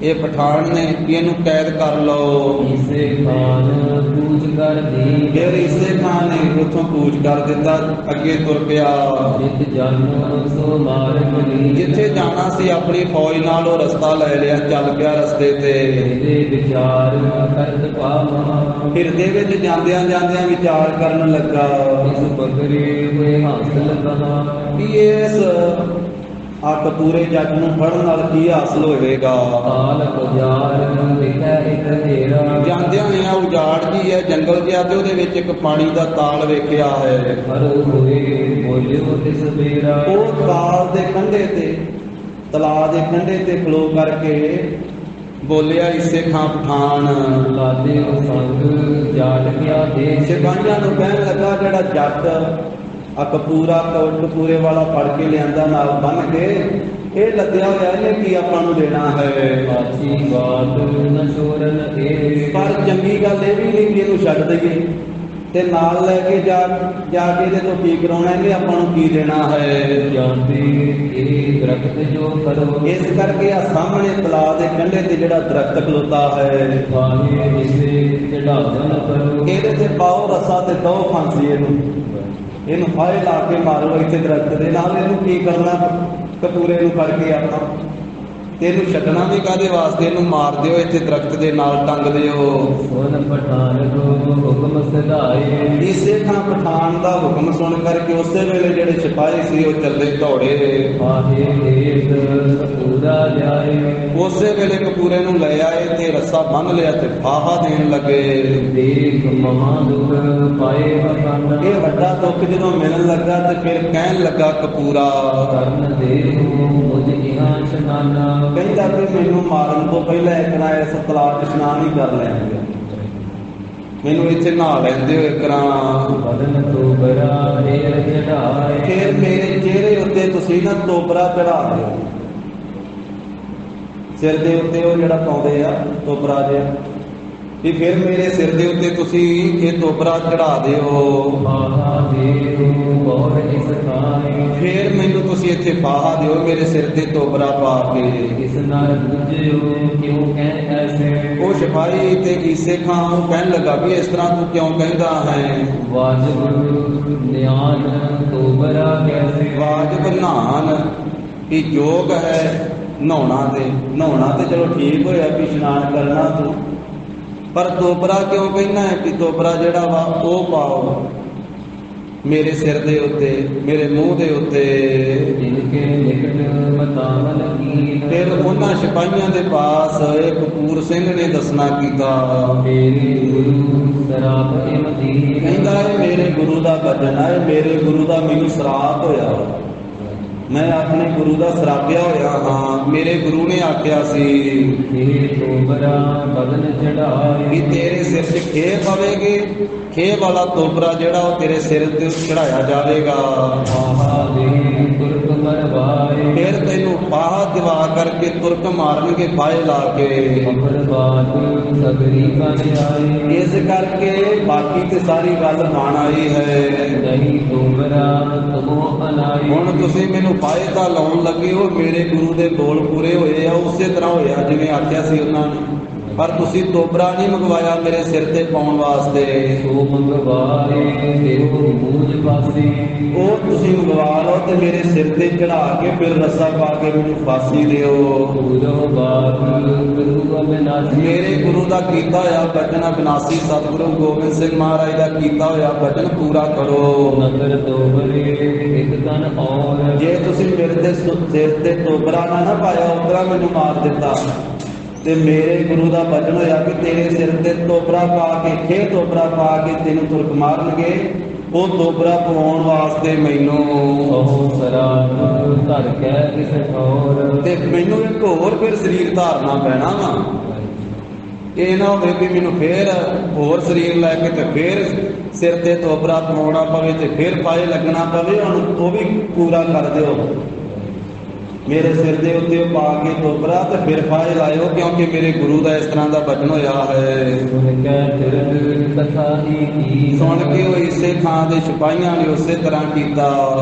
ਇਹ ਪਠਾਨ ਨੇ, ਕਿ ਇਹਨੂੰ ਕੈਦ ਕਰ ਲਓ। ਈਸੇ ਖਾਨ ਕੂਚ ਕਰ ਦੀ, ਫਿਰ ਈਸੇ ਖਾਨ ਨੇ ਉੱਥੋਂ ਕੂਚ ਕਰ ਦਿੱਤਾ, ਅੱਗੇ ਤੁਰ ਪਿਆ। ਜਿਤ ਜਨ ਸੋ ਮਾਰਗ ਲੀ, ਜਿੱਥੇ ਜਾਣਾ ਸੀ ਆਪਣੀ ਫੌਜ ਨਾਲ ਉਹ ਰਸਤਾ ਲੈ ਲਿਆ, ਚੱਲ ਪਿਆ ਰਸਤੇ ਤੇ। ਇਹਦੇ ਵਿਚਾਰ ਕਰਤ ਪਾਵਾਂ, ਹਿਰਦੇ ਵਿੱਚ ਜਾਂਦਿਆਂ ਜਾਂਦਿਆਂ ਵਿਚਾਰ ਕਰਨ ਲੱਗਾ ਇਸ ਬਕਰੇ ਹੋਏ ਹਾਸਲ ਕਹਾ, ਕਿ ਇਸ ਕਪੂਰੇ ਜੱਟ ਨੂੰ ਫੜਨ ਨਾਲ ਕੀ ਹਾਸਲ ਹੋਵੇਗਾ। ਕਾਲ ਪੁਜਾਰ ਵਿਖੈ ਇੱਕ ਹਨੇਰਾ, ਜਾਂਦਿਆਂ ਨੇ ਆ ਉਜਾੜ ਜੀ ਹੈ, ਜੰਗਲ ਜਿਹਾ, ਤੇ ਉਹਦੇ ਵਿੱਚ ਇੱਕ ਪਾਣੀ ਦਾ ਤਾਲ ਵੇਖਿਆ ਹੈ। ਹਰ ਹੋਏ ਬੋਲਿਓ ਤਿਸ ਬੇਰਾ, ਉਹ ਤਾਲ ਦੇ ਕੰਢੇ ਤੇ, ਤਲਾਅ ਦੇ ਕੰਢੇ ਤੇ ਖਲੋ ਕਰਕੇ ਬੋਲਿਆ ਈਸੇ ਖਾਂ ਪਠਾਨ। ਲਾਦੇ ਸੰਗ ਜਾਟ ਗਿਆ ਦੇਸ਼, ਸਿਪਾਹੀਆਂ ਨੂੰ ਕਹਿਣ ਲੱਗਾ ਜਿਹੜਾ ਜੱਟ ਕਪੂਰਾ ਕਪੂਰੇ ਵਾਲਾ ਫੜ ਕੇ ਲਿਆਂਦਾ ਨਾਲ ਬੰਨ ਕੇ, ਇਹ ਲੱਦਿਆ ਹੋਇਆ, ਇਹਨੇ ਕੀ ਆਪਾਂ ਨੂੰ ਦੇਣਾ ਹੈ। ਆਚੀ ਬਾਤ ਨ ਛੋਰਨ ਇਹ, ਪਰ ਚੰਗੀ ਗੱਲ ਇਹ ਵੀ ਨਹੀਂ ਕਿ ਇਹਨੂੰ ਛੱਡ ਦਈਏ ਤੇ ਨਾਲ ਲੈ ਕੇ ਜਾ ਕੇ ਇਹਦੇ ਤੋਂ ਕੀ ਕਰਾਉਣਾ, ਇਹਨੇ ਆਪਾਂ ਨੂੰ ਕੀ ਦੇਣਾ ਹੈ। ਜਾਂਦੇ ਇਹ ਦਰਖਤ ਜੋ ਕਰੋ, ਇਸ ਕਰਕੇ ਆ ਸਾਹਮਣੇ ਤਲਾਅ ਦੇ ਕੰਢੇ ਤੇ ਜਿਹੜਾ ਦਰਖਤ ਖਲੋਤਾ ਹੈ, ਪਾਣੀ ਇਸੇ ਚੜਾਵਨ ਕਰੋ, ਇਹਦੇ ਤੇ ਪਾਓ ਰੱਸਾ ਤੇ ਦੋ ਫਾਂਸੀ ਇਹਨੂੰ ਫਾਹੇ ਲਾ ਕੇ ਮਾਰੋ ਇੱਥੇ ਦਰਖਤ ਦੇ ਨਾਲ। ਇਹਨੂੰ ਕੀ ਕਰਨਾ ਕਪੂਰੇ ਨੂੰ ਫੜ ਕੇ ਆਪਾਂ, ਤੇ ਇਹਨੂੰ ਛੱਡਣਾ ਵੀ ਕਾਹਦੇ ਵਾਸਤੇ, ਇਹਨੂੰ ਮਾਰ ਦਿਓ ਇੱਥੇ ਦਰਖਤ ਦੇ ਨਾਲ ਟੰਗ ਦਿਓ। ਸੋਨ ਪਠਾਨ ਕੋ ਹੁਕਮ ਸਦਾਏ, ਈਸੇ ਖਾਂ ਪਠਾਨ ਦਾ ਹੁਕਮ ਸੁਣ ਕਰਕੇ ਉਸੇ ਵੇਲੇ ਜਿਹੜੇ ਸਿਪਾਹੀ ਸੀ ਉਹ ਚੱਲੇ ਦੌੜੇ, ਆਹੇ ਦੇਸ ਕਪੂਰਾ ਜਾਏ, ਉਸੇ ਵੇਲੇ ਕਪੂਰੇ ਨੂੰ ਲੈ ਆਏ ਤੇ ਰੱਸਾ ਬੰਨ੍ਹ ਲਿਆ ਤੇ ਫਾਹਾ ਦੇਣ ਲੱਗੇ। ਦੇਖ ਮਹਾ ਦੁਖ ਪਾਏ ਬਖਾਨਾ, ਇਹ ਵੱਡਾ ਦੁੱਖ ਜਦੋਂ ਮਿਲਣ ਲੱਗਾ ਤੇ ਫਿਰ ਕਹਿਣ ਲੱਗਾ ਕਪੂਰਾ, ਕਰਨ ਦੇ ਮੁਝ ਇਹਾਂ ਸ਼ਨਾਨਾ, ਕਹਿੰਦਾ ਕਿ ਮੈਨੂੰ ਮਾਰਨ ਤੋਂ ਪਹਿਲਾਂ ਇੱਕ ਨਾ ਇਸ ਤਲਾਅ 'ਚ ਇਸ਼ਨਾਨ ਹੀ ਕਰ ਲੈਂਦੇ, ਮੈਨੂੰ ਇੱਥੇ ਨਹਾ ਲੈਂਦੇ ਹੋ ਇੱਕ ਨਾ। ਬਦਨ ਤੋਂ ਬਰਾ ਢੇਰ ਚੜਾਏ, ਫਿਰ ਮੇਰੇ ਚਿਹਰੇ ਉੱਤੇ ਤੁਸੀਂ ਨਾ ਤੋਬਰਾ ਚੜਾ ਦਿਓ, ਸਿਰ ਦੇ ਉੱਤੇ ਉਹ ਜਿਹੜਾ ਪਾਉਂਦੇ ਆ ਤੋਬਰਾ ਜਿਹਾ, ਵੀ ਫਿਰ ਮੇਰੇ ਸਿਰ ਦੇ ਉੱਤੇ ਤੁਸੀਂ ਇਹ ਤੋਬਰਾ ਚੜਾ ਦਿਓ। ਆਹਾ ਦੇਵ ਬਹੁਤ ਇਸ ਖਾਏ, ਫਿਰ ਮੈਨੂੰ ਤੁਸੀਂ ਇੱਥੇ ਫਾਹਾ ਦਿਓ ਮੇਰੇ ਸਿਰ ਤੇ ਤੋਬਰਾ ਪਾ ਕੇ। ਇਸ ਨਾਲ ਬੁਝਿਓ ਕਿਉਂ ਕਹਿ ਐਸੇ, ਉਹ ਸਿਪਾਹੀ ਤੇ ਈਸੇ ਖਾਂ ਉਹ ਕਹਿਣ ਲੱਗਾ ਵੀ ਇਸ ਤਰ੍ਹਾਂ ਤੂੰ ਕਿਉਂ ਕਹਿੰਦਾ ਹੈ। ਵਾਜਬ ਨਿਆਨ ਤੋਬਰਾ ਕੈਸੇ, ਵਾਜਬ ਨਹਾਨ ਵੀ ਯੋਗ ਹੈ ਨਹਾਉਣਾ ਤੇ ਚਲੋ ਠੀਕ ਹੋਇਆ ਵੀ ਇਸ਼ਨਾਨ ਕਰਨਾ ਤੂੰ, ਪਰ ਤੋਬਰਾ ਕਿਉਂ ਕਹਿਣਾ ਹੈ ਕਿ ਤੋਬਰਾ ਜਿਹੜਾ ਵਾ ਉਹ ਪਾਓ ਮੇਰੇ ਸਿਰ ਦੇ ਉੱਤੇ, ਮੇਰੇ ਮੂੰਹ ਦੇ ਉੱਤੇ। ਜਿਨਕੇ ਨਿਕਟ ਮਤਾਵਨ ਕੀਨ, ਫਿਰ ਉਹਨਾਂ ਸਿਪਾਹੀਆਂ ਦੇ ਪਾਸ ਇਹ ਕਪੂਰ ਸਿੰਘ ਨੇ ਦੱਸਣਾ ਕੀਤਾ, ਮੇਰੇ ਗੁਰੂ ਸਰਾਪ ਮਦੀਨ, ਕਹਿੰਦਾ ਇਹ ਮੇਰੇ ਗੁਰੂ ਦਾ ਬਚਨ ਹੈ, ਮੇਰੇ ਗੁਰੂ ਦਾ ਮੈਨੂੰ ਸਰਾਪ ਹੋਇਆ, ਮੈਂ ਆਪਣੇ ਗੁਰੂ ਦਾ ਸਰਾਪਿਆ ਹੋਇਆ ਹਾਂ। ਮੇਰੇ ਗੁਰੂ ਨੇ ਆਖਿਆ ਸੀ ਇਹ ਤੋਬਰਾ ਬਦਨ ਚੜਾਏ, ਕਿ ਤੇਰੇ ਸਿਰ 'ਚ ਖੇਹ ਪਵੇਗੀ, ਖੇਹ ਵਾਲਾ ਤੋਬਰਾ ਜਿਹੜਾ ਉਹ ਤੇਰੇ ਸਿਰ ਤੇ ਚੜਾਇਆ ਜਾਵੇਗਾ। ਆਹਾ ਦੇ ਤੁਰਕ ਮਰਵਾਏ, ਫਿਰ ਤੈਨੂੰ ਫਾਹਾ ਦਿਵਾ ਕਰਕੇ ਤੁਰਕ ਮਾਰਨਗੇ ਫਾਹੇ ਲਾ ਕੇ। ਅਮਰ ਬਾਤ ਸਗਰੀ ਬਨ ਆਏ, ਇਸ ਕਰਕੇ ਬਾਕੀ ਤੇ ਸਾਰੀ ਗੱਲ ਬਣ ਆਈ ਹੈ। ਨਹੀਂ ਤੋਬਰਾ ਤੁਮੋ ਅਨਾਏ, ਹੁਣ ਤੁਸੀਂ ਮੈਨੂੰ ਫਾਹੇ ਤਾਂ ਲਾਉਣ ਲੱਗੇ ਹੋ, ਮੇਰੇ ਗੁਰੂ ਦੇ ਬੋਲ ਪੂਰੇ ਹੋਏ ਆ, ਉਸੇ ਤਰ੍ਹਾਂ ਹੋਇਆ ਜਿਵੇਂ ਆਖਿਆ ਸੀ ਉਹਨਾਂ ਨੇ। पर तुसी तोबरा नहीं मंगवाया मेरे सिर ते पाउण वास्ते। सो मंगवाए देहो मूज पासी। वो तुसी मंगवा लो ते मेरे सिर ते चढ़ा के फिर रस्सा पा के मैनूं फांसी दिओ। पूरो बात गुरु अविनाशी। मेरे गुरु दा कीता होया बचन अविनाशी सतगुरु गोबिंद सिंह महाराज दा कीता होया बचन पूरा करो। नगर तोबरे एक तन और। जे तुसी मेरे ते सिर ते तोबरा ना पाया उतरा मैनूं मार दिता ते मेरे गुरु दा बचन होया कि तेरे सिर ते तोबरा पा के खे तोबरा पा के तेनूं तुरक मारनगे। वो तोबरा पवाउण वास्ते मैनूं ओह शराब धर कै किसे और। ते मैनूं एक होर फिर शरीर धारना पैना वा। ਇਹ ਨਾ ਹੋਵੇ ਵੀ ਮੈਨੂੰ ਫੇਰ ਹੋਰ ਸਰੀਰ ਲੈ ਕੇ ਤੇ ਫੇਰ ਸਿਰ ਤੇ ਤੋਬਰਾ ਪਵਾਉਣਾ ਪਵੇ ਤੇ ਫੇਰ ਪਾਏ ਲੱਗਣਾ ਪਵੇ। ਉਹਨੂੰ ਉਹ ਵੀ ਪੂਰਾ ਕਰ ਦਿਓ। ਮੇਰੇ ਸਿਰ ਦੇ ਉੱਤੇ ਉਹ ਪਾ ਕੇ ਤੋਬਰਾ ਤੇ ਫਿਰ ਪਾਏ ਲਾਇਓ ਕਿਉਂਕਿ ਮੇਰੇ ਗੁਰੂ ਦਾ ਇਸ ਤਰ੍ਹਾਂ ਦਾ ਬਚਨ ਹੋਇਆ ਹੈ। ਸੁਣ ਕੇ ਉਹ ਇਸੇ ਥਾਂ ਦੇ ਸਿਪਾਹੀਆਂ ਨੇ ਉਸੇ ਤਰ੍ਹਾਂ ਕੀਤਾ।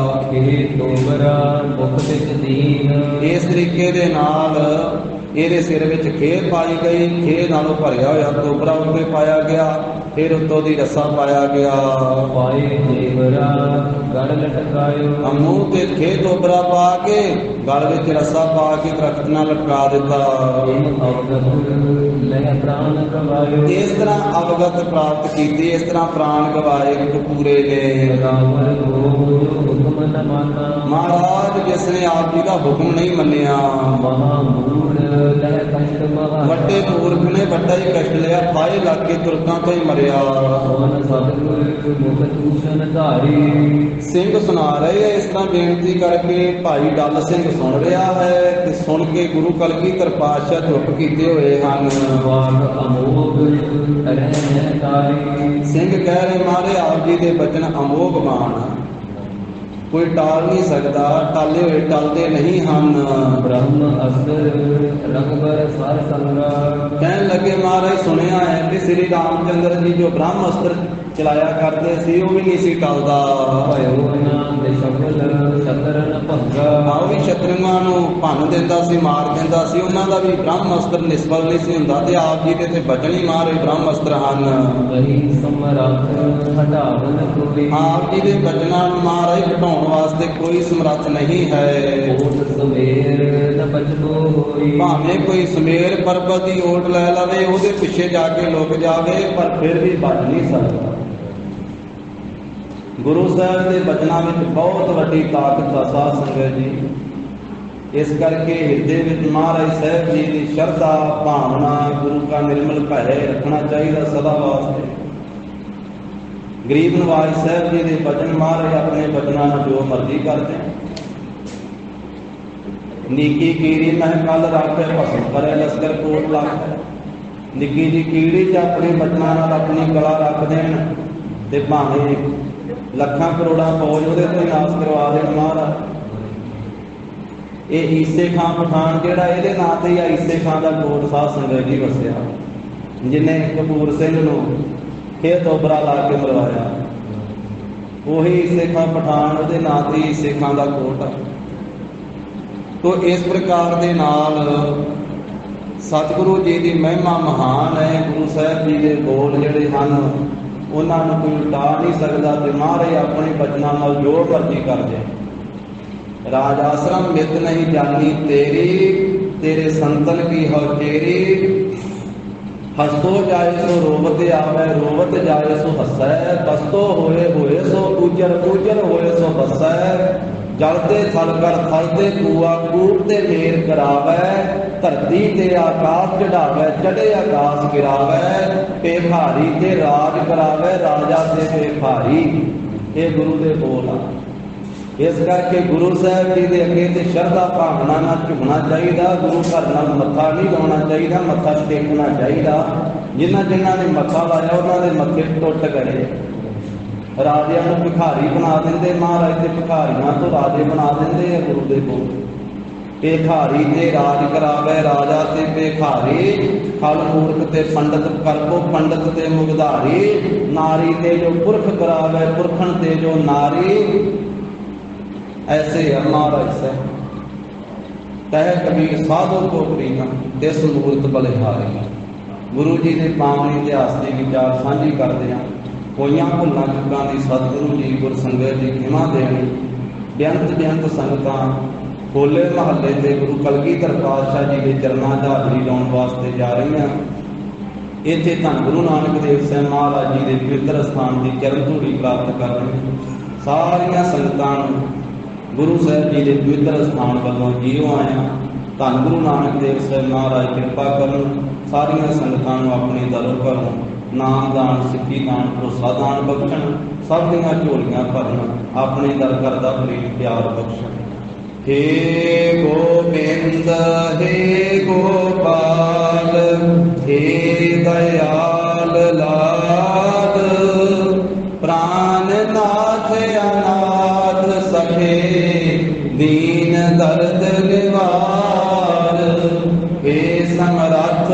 ਇਹ ਤੋਬਰਾ ਮੁਖ ਵਿੱਚ ਦੀਨ। ਇਸ ਤਰੀਕੇ ਦੇ ਨਾਲ ਇਹਦੇ ਸਿਰ ਵਿੱਚ ਖੇਹ ਪਾਈ ਗਈ। ਖੇਹ ਨਾਲੋਂ ਭਰਿਆ ਹੋਇਆ ਤੋਬਰਾ ਉੱਤੇ ਪਾਇਆ ਗਿਆ। ਫਿਰ ਉੱਤੋਂ ਦੀ ਰੱਸਾ ਪਾਇਆ ਗਿਆ। ਪਾਏ ਜੇਵਰਾ ਗੜ ਲਟਕਾਇਓ। ਮੂੰਹ ਤੇ ਖੇਹ ਤੋਬਰਾ ਪਾ ਕੇ ਗਲ ਵਿੱਚ ਰੱਸਾ ਪਾ ਕੇ ਦਰਖਤ ਨਾਲ ਲਟਕਾ ਦਿੱਤਾ। ਲੈ ਪ੍ਰਾਣ ਗਵਾਇਓ। ਇਸ ਤਰ੍ਹਾਂ ਅਵਗਤ ਪ੍ਰਾਪਤ ਕੀਤੀ। ਇਸ ਤਰ੍ਹਾਂ ਪ੍ਰਾਣ ਗਵਾਏ ਕਪੂਰੇ ਨੇ। ਰਾਵਣ ਹੁਕਮ ਨ ਮਾਨਾ। ਮਹਾਰਾਜ ਜਿਸ ਨੇ ਆਪ ਜੀ ਦਾ ਹੁਕਮ ਨਹੀਂ ਮੰਨਿਆ। ਮਹਾਮੂੜ ਲੈ ਕਸ਼ਟ ਮਹਾ। ਵੱਡੇ ਮੂਰਖ ਨੇ ਵੱਡਾ ਹੀ ਕਸ਼ਟ ਲਿਆ। ਫਾਹੇ ਲੱਗ ਕੇ ਤੁਰਕਾਂ ਤੋਂ ਹੀ ਮਰਿਆ। ਸੋਨ ਸਤਿਗੁਰ ਮੁਖ ਦੂਸ਼ਣ ਧਾਰੀ। ਸਿੰਘ ਸੁਣਾ ਰਹੇ ਹੈ। ਇਸ ਤਰ੍ਹਾਂ ਬੇਨਤੀ ਕਰਕੇ ਭਾਈ ਡੱਲ ਸਿੰਘ ਸੁਣ ਰਿਹਾ ਹੈ ਤੇ ਸੁਣ ਕੇ ਗੁਰੂ ਕਲਗੀਧਰ ਪਾਤਸ਼ਾਹ ਚੁੱਪ ਕੀਤੇ ਹੋਏ ਹਨ। ਵਾਕ ਅਮੋਘ ਰਹਿ ਤਾਰੀ। ਸਿੰਘ ਕਹਿ ਰਹੇ ਮਹਾਰਾਜ ਆਪ ਜੀ ਦੇ ਬਚਨ ਅਮੋਘ ਬਾਣ। ਕੋਈ ਟਾਲ ਨਹੀਂ ਸਕਦਾ। ਟਾਲੇ ਹੋਏ ਟਲਦੇ ਨਹੀਂ ਹਨ। ਬ੍ਰਹਮ ਅਸਰ ਰਘਬਰ ਸਰ ਸੰਗਾ। ਕਹਿਣ ਲੱਗੇ ਮਹਾਰਾਜ ਸੁਣਿਆ ਹੈ ਕਿ ਸ੍ਰੀ ਰਾਮਚੰਦਰ ਜੀ ਜੋ ਬ੍ਰਹਮ ਅਸਤਰ ਚਲਾਇਆ ਕਰਦੇ ਸੀ ਉਹ ਵੀ ਨਹੀਂ ਸੀ ਟਲਦਾ। ਭਇਓ ਨਾਮ ਦੇ ਸ਼ਬਦ ਸ਼ਤਰਨ ਭੰਗਾ। ਉਹ ਵੀ ਸ਼ਤਰੂਆਂ ਨੂੰ ਭੰਨ ਦਿੰਦਾ ਸੀ ਮਾਰ ਦਿੰਦਾ ਸੀ। ਉਹਨਾਂ ਦਾ ਵੀ ਬ੍ਰਹਮ ਅਸਤਰ ਨਿਸਬਲ ਨਹੀਂ ਸੀ ਹੁੰਦਾ ਤੇ ਆਪ ਜੀ ਦੇ ਤੇ ਬਚਨ ਹੀ ਮਹਾਰਾਜ ਬ੍ਰਹਮ ਅਸਤਰ ਹਨ। ਵਹੀ ਸਮਰੱਥ ਹਟਾਵਨ ਕੋਈ। ਆਪ ਜੀ ਦੇ ਬਚਨਾਂ ਨੂੰ ਮਹਾਰਾਜ ਘਟਾਉਣ ਵਾਸਤੇ ਕੋਈ ਸਮਰੱਥ ਨਹੀਂ ਹੈ। ਓਟ ਸਮੇਰ ਨ ਬਚਤੋ ਹੋਈ। ਭਾਵੇਂ ਕੋਈ ਸਮੇਰ ਪਰਬਤ ਦੀ ਓਟ ਲੈ ਲਵੇ ਉਹਦੇ ਪਿੱਛੇ ਜਾ ਕੇ ਲੁਕ ਜਾਵੇ ਪਰ ਫਿਰ ਵੀ ਬਚ ਨਹੀਂ ਸਕਦਾ। ਗੁਰੂ ਸਾਹਿਬ ਦੇ ਬਚਨਾਂ ਵਿੱਚ ਬਹੁਤ ਵੱਡੀ ਤਾਕਤ ਆ ਸਾਧ ਸੰਗਤ ਜੀ। ਇਸ ਕਰਕੇ ਹਿਰਦੇ ਵਿੱਚ ਮਹਾਰਾਜ ਸਾਹਿਬ ਜੀ ਦੀ ਸ਼ਰਧਾ ਭਾਵਨਾ ਗੁਰੂ ਕਾ ਨਿਰਮਲ ਭੈ ਰੱਖਣਾ ਚਾਹੀਦਾ ਸਦਾ ਵਾਸਤੇ। ਗਰੀਬ ਨਵਾਜ ਸਾਹਿਬ ਜੀ ਦੇ ਬਚਨ ਮਹਾਰਾਜ ਆਪਣੇ ਬਚਨਾਂ ਨੂੰ ਜੋ ਮਰਜ਼ੀ ਕਰਦੇ। ਨਿੱਕੀ ਕੀੜੀ ਮਹਿ ਕੱਲ ਰੱਖੇ ਭਸਮ ਕਰੇ ਲਸਕਰ ਕੋਟ ਲੱਖ। ਨਿੱਕੀ ਜੀ ਕੀੜੀ ਚ ਆਪਣੇ ਬਚਨਾਂ ਨਾਲ ਆਪਣੀ ਗਲਾ ਰੱਖ ਦੇਣ ਤੇ ਭਾਵੇਂ ਲੱਖਾਂ ਕਰੋੜਾਂ ਫੌਜ ਉਹਦੇ ਤੋਂ ਨਾਸ ਕਰਵਾ ਦੇਣ ਮਹਾਰਾਜ। ਇਹ ਈਸੇ ਖਾਂ ਪਠਾਨ ਜਿਹੜਾ ਇਹਦੇ ਨਾਂ ਤੇ ਹੀ ਈਸੇ ਖਾਂ ਦਾ ਕੋਟ ਸਾਧ ਸੰਗਤ ਜੀ ਵਸਿਆ ਜਿਹਨੇ ਕਪੂਰ ਸਿੰਘ ਨੂੰ ਖੇਤ ਤੋਬਰਾ ਲਾ ਕੇ ਮਰਵਾਇਆ। ਉਹੀ ਈਸੇ ਖਾਂ ਪਠਾਨ ਉਹਦੇ ਨਾਂ ਤੇ ਈਸੇ ਖਾਂ ਦਾ ਕੋਟ ਆ। ਤੋ ਇਸ ਪ੍ਰਕਾਰ ਦੇ ਨਾਲ ਸਤਿਗੁਰੂ ਜੀ ਦੀ ਮਹਿਮਾ ਮਹਾਨ ਹੈ। ਗੁਰੂ ਸਾਹਿਬ ਜੀ ਦੇ ਬੋਲ ਜਿਹੜੇ ਹਨ ਉਹਨਾਂ ਨੂੰ ਕੋਈ ਟਾ ਨਹੀਂ ਸਕਦਾ ਤੇ ਮਹਾਰਾਜ ਆਪਣੇ ਬਚਨਾਂ ਨਾਲ ਜੋ ਮਰਜ਼ੀ ਕਰਦੇ। ਰਾਜ ਆਸ਼ਰਮ ਮਿਤ ਨਹੀਂ ਜਾਨੀ ਤੇਰੀ। ਤੇਰੇ ਸੰਤਨ ਕੀ ਹੋ ਤੇਰੀ। ਹਸਤੋ ਜਾਏ ਸੋ ਰੋਵਤ ਆਵੇ ਰੋਵਤ ਜਾਏ ਸੋ ਹਸੈ। ਬਸਤੋ ਹੋਏ ਹੋਏ ਸੋ ਉਜਰ ਉਜਰ ਹੋਏ ਸੋ ਬਸੈ। ਜਲਦੇ ਥਲ ਕਰ ਥਲ ਤੇ ਕੂਆ ਕੂਪ ਤੇ ਮੇਰ ਕਰਾਵੇ। ਧਰਤੀ ਤੇ ਆਕਾਸ਼ ਚੜਾਵੇ ਚੜੇ ਆਕਾਸ਼ ਗਿਰਾਵੇ। ਭੇਖਾਰੀ ਤੇ ਰਾਜ ਕਰਾਵੇ ਰਾਜਾ ਤੇ ਭੇਖਾਰੀ। ਇਹ ਗੁਰੂ ਦੇ ਬੋਲ ਆ। ਇਸ ਕਰਕੇ ਗੁਰੂ ਸਾਹਿਬ ਜੀ ਦੇ ਅੱਗੇ ਤੇ ਸ਼ਰਧਾ ਭਾਵਨਾ ਨਾਲ ਝੁਕਣਾ ਚਾਹੀਦਾ। ਗੁਰੂ ਘਰ ਨਾਲ ਮੱਥਾ ਨਹੀਂ ਲਾਉਣਾ ਚਾਹੀਦਾ। ਮੱਥਾ ਟੇਕਣਾ ਚਾਹੀਦਾ। ਜਿਨ੍ਹਾਂ ਜਿਨ੍ਹਾਂ ਨੇ ਮੱਥਾ ਲਾਇਆ ਉਹਨਾਂ ਦੇ ਮੱਥੇ ਟੁੱਟ ਗਏ। ਰਾਜਿਆਂ ਨੂੰ ਭਿਖਾਰੀ ਬਣਾ ਦਿੰਦੇ ਮਹਾਰਾਜ ਤੇ ਭਿਖਾਰੀਆਂ ਤੋਂ ਰਾਜੇ ਬਣਾ ਦਿੰਦੇ ਆ ਗੁਰੂ ਦੇ ਕੋਲ। ਭੇਖਾਰੀ ਤੇ ਰਾਜ ਕਰਾਵੇ ਰਾਜਾ ਤੇ ਭੇਖਾਰੀ। ਖਲ ਮੂਰਖ ਤੇ ਪੰਡਤ ਕਰਕੋ ਪੰਡਤ ਤੇ ਮੁਗਧਾਰੀ। ਨਾਰੀ ਤੇ ਜੋ ਪੁਰਖ ਕਰਾਵੇ ਪੁਰਖਣ ਤੇ ਜੋ ਨਾਰੀ। ऐसे महाराज से कह कबीर साधु को प्रीतम दिस मूर्त बलिहारी। गुरु जी के पावन इतिहास के विचार साझी करते हैं। कोई भुलों चुकां की सतगुरु जी गुरसंगत जी खिमा देनी। बेअंत बेअंत संगतां होले महल्ले से गुरु कलगीधर पातशाह जी के चरणों च हाजरी लाने वास्ते जा रही हैं। इत्थे धन गुरु नानक देव साहब महाराज जी के पवित्र स्थान की चरण धूड़ी प्राप्त कर रहे हैं। सारिया संगतां गुरु साहब जी के पवित्र स्थान वालों जीओ आया। धन गुरु नानक देव साहब महाराज कृपा करन, सारिया संगतां अपनी दरों घरों नाम दान सिक्खी दान भरोसा दान बख्शण, सब दियां झोलियां भरन, अपने दर घर का प्रेम प्यार बख्शण। हे गोबिंद हे गोपाल हे दयाल लाल, प्राणनाथ अनाथ सखे दीन दर्द निवार। हे समरथ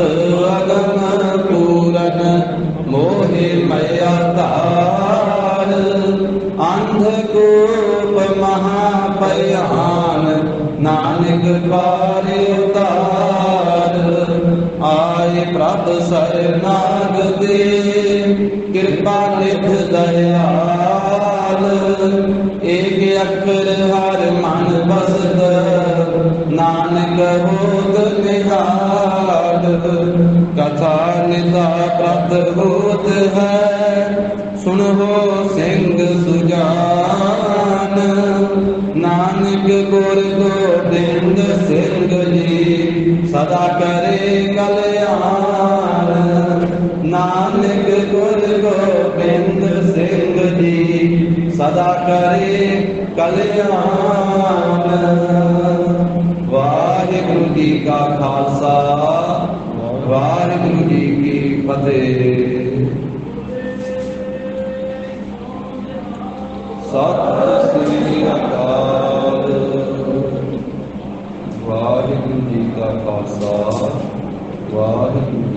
अगम पूरन मोहे मया तार, अंधकूप महाभयान नानक पारे उतार। आए प्रभ शरणाग दे कृपा निध दयाल, एक अक्षर हर मन बसद नानक होत निहाल। कथा निदा प्राप्त होत है सुनो सिंह सुजान। नानक गुर गोबिंद सिंह जी सदा करे कल्याण। नानक गुर गोबिंद सिंह जी सदा करे कल्याण। वाहिगुरु जी का खालसा वाहिगुरु जी की फतेह। सत श्री अकाल। वाहिगुरु जी का खालसा वाहिगुरु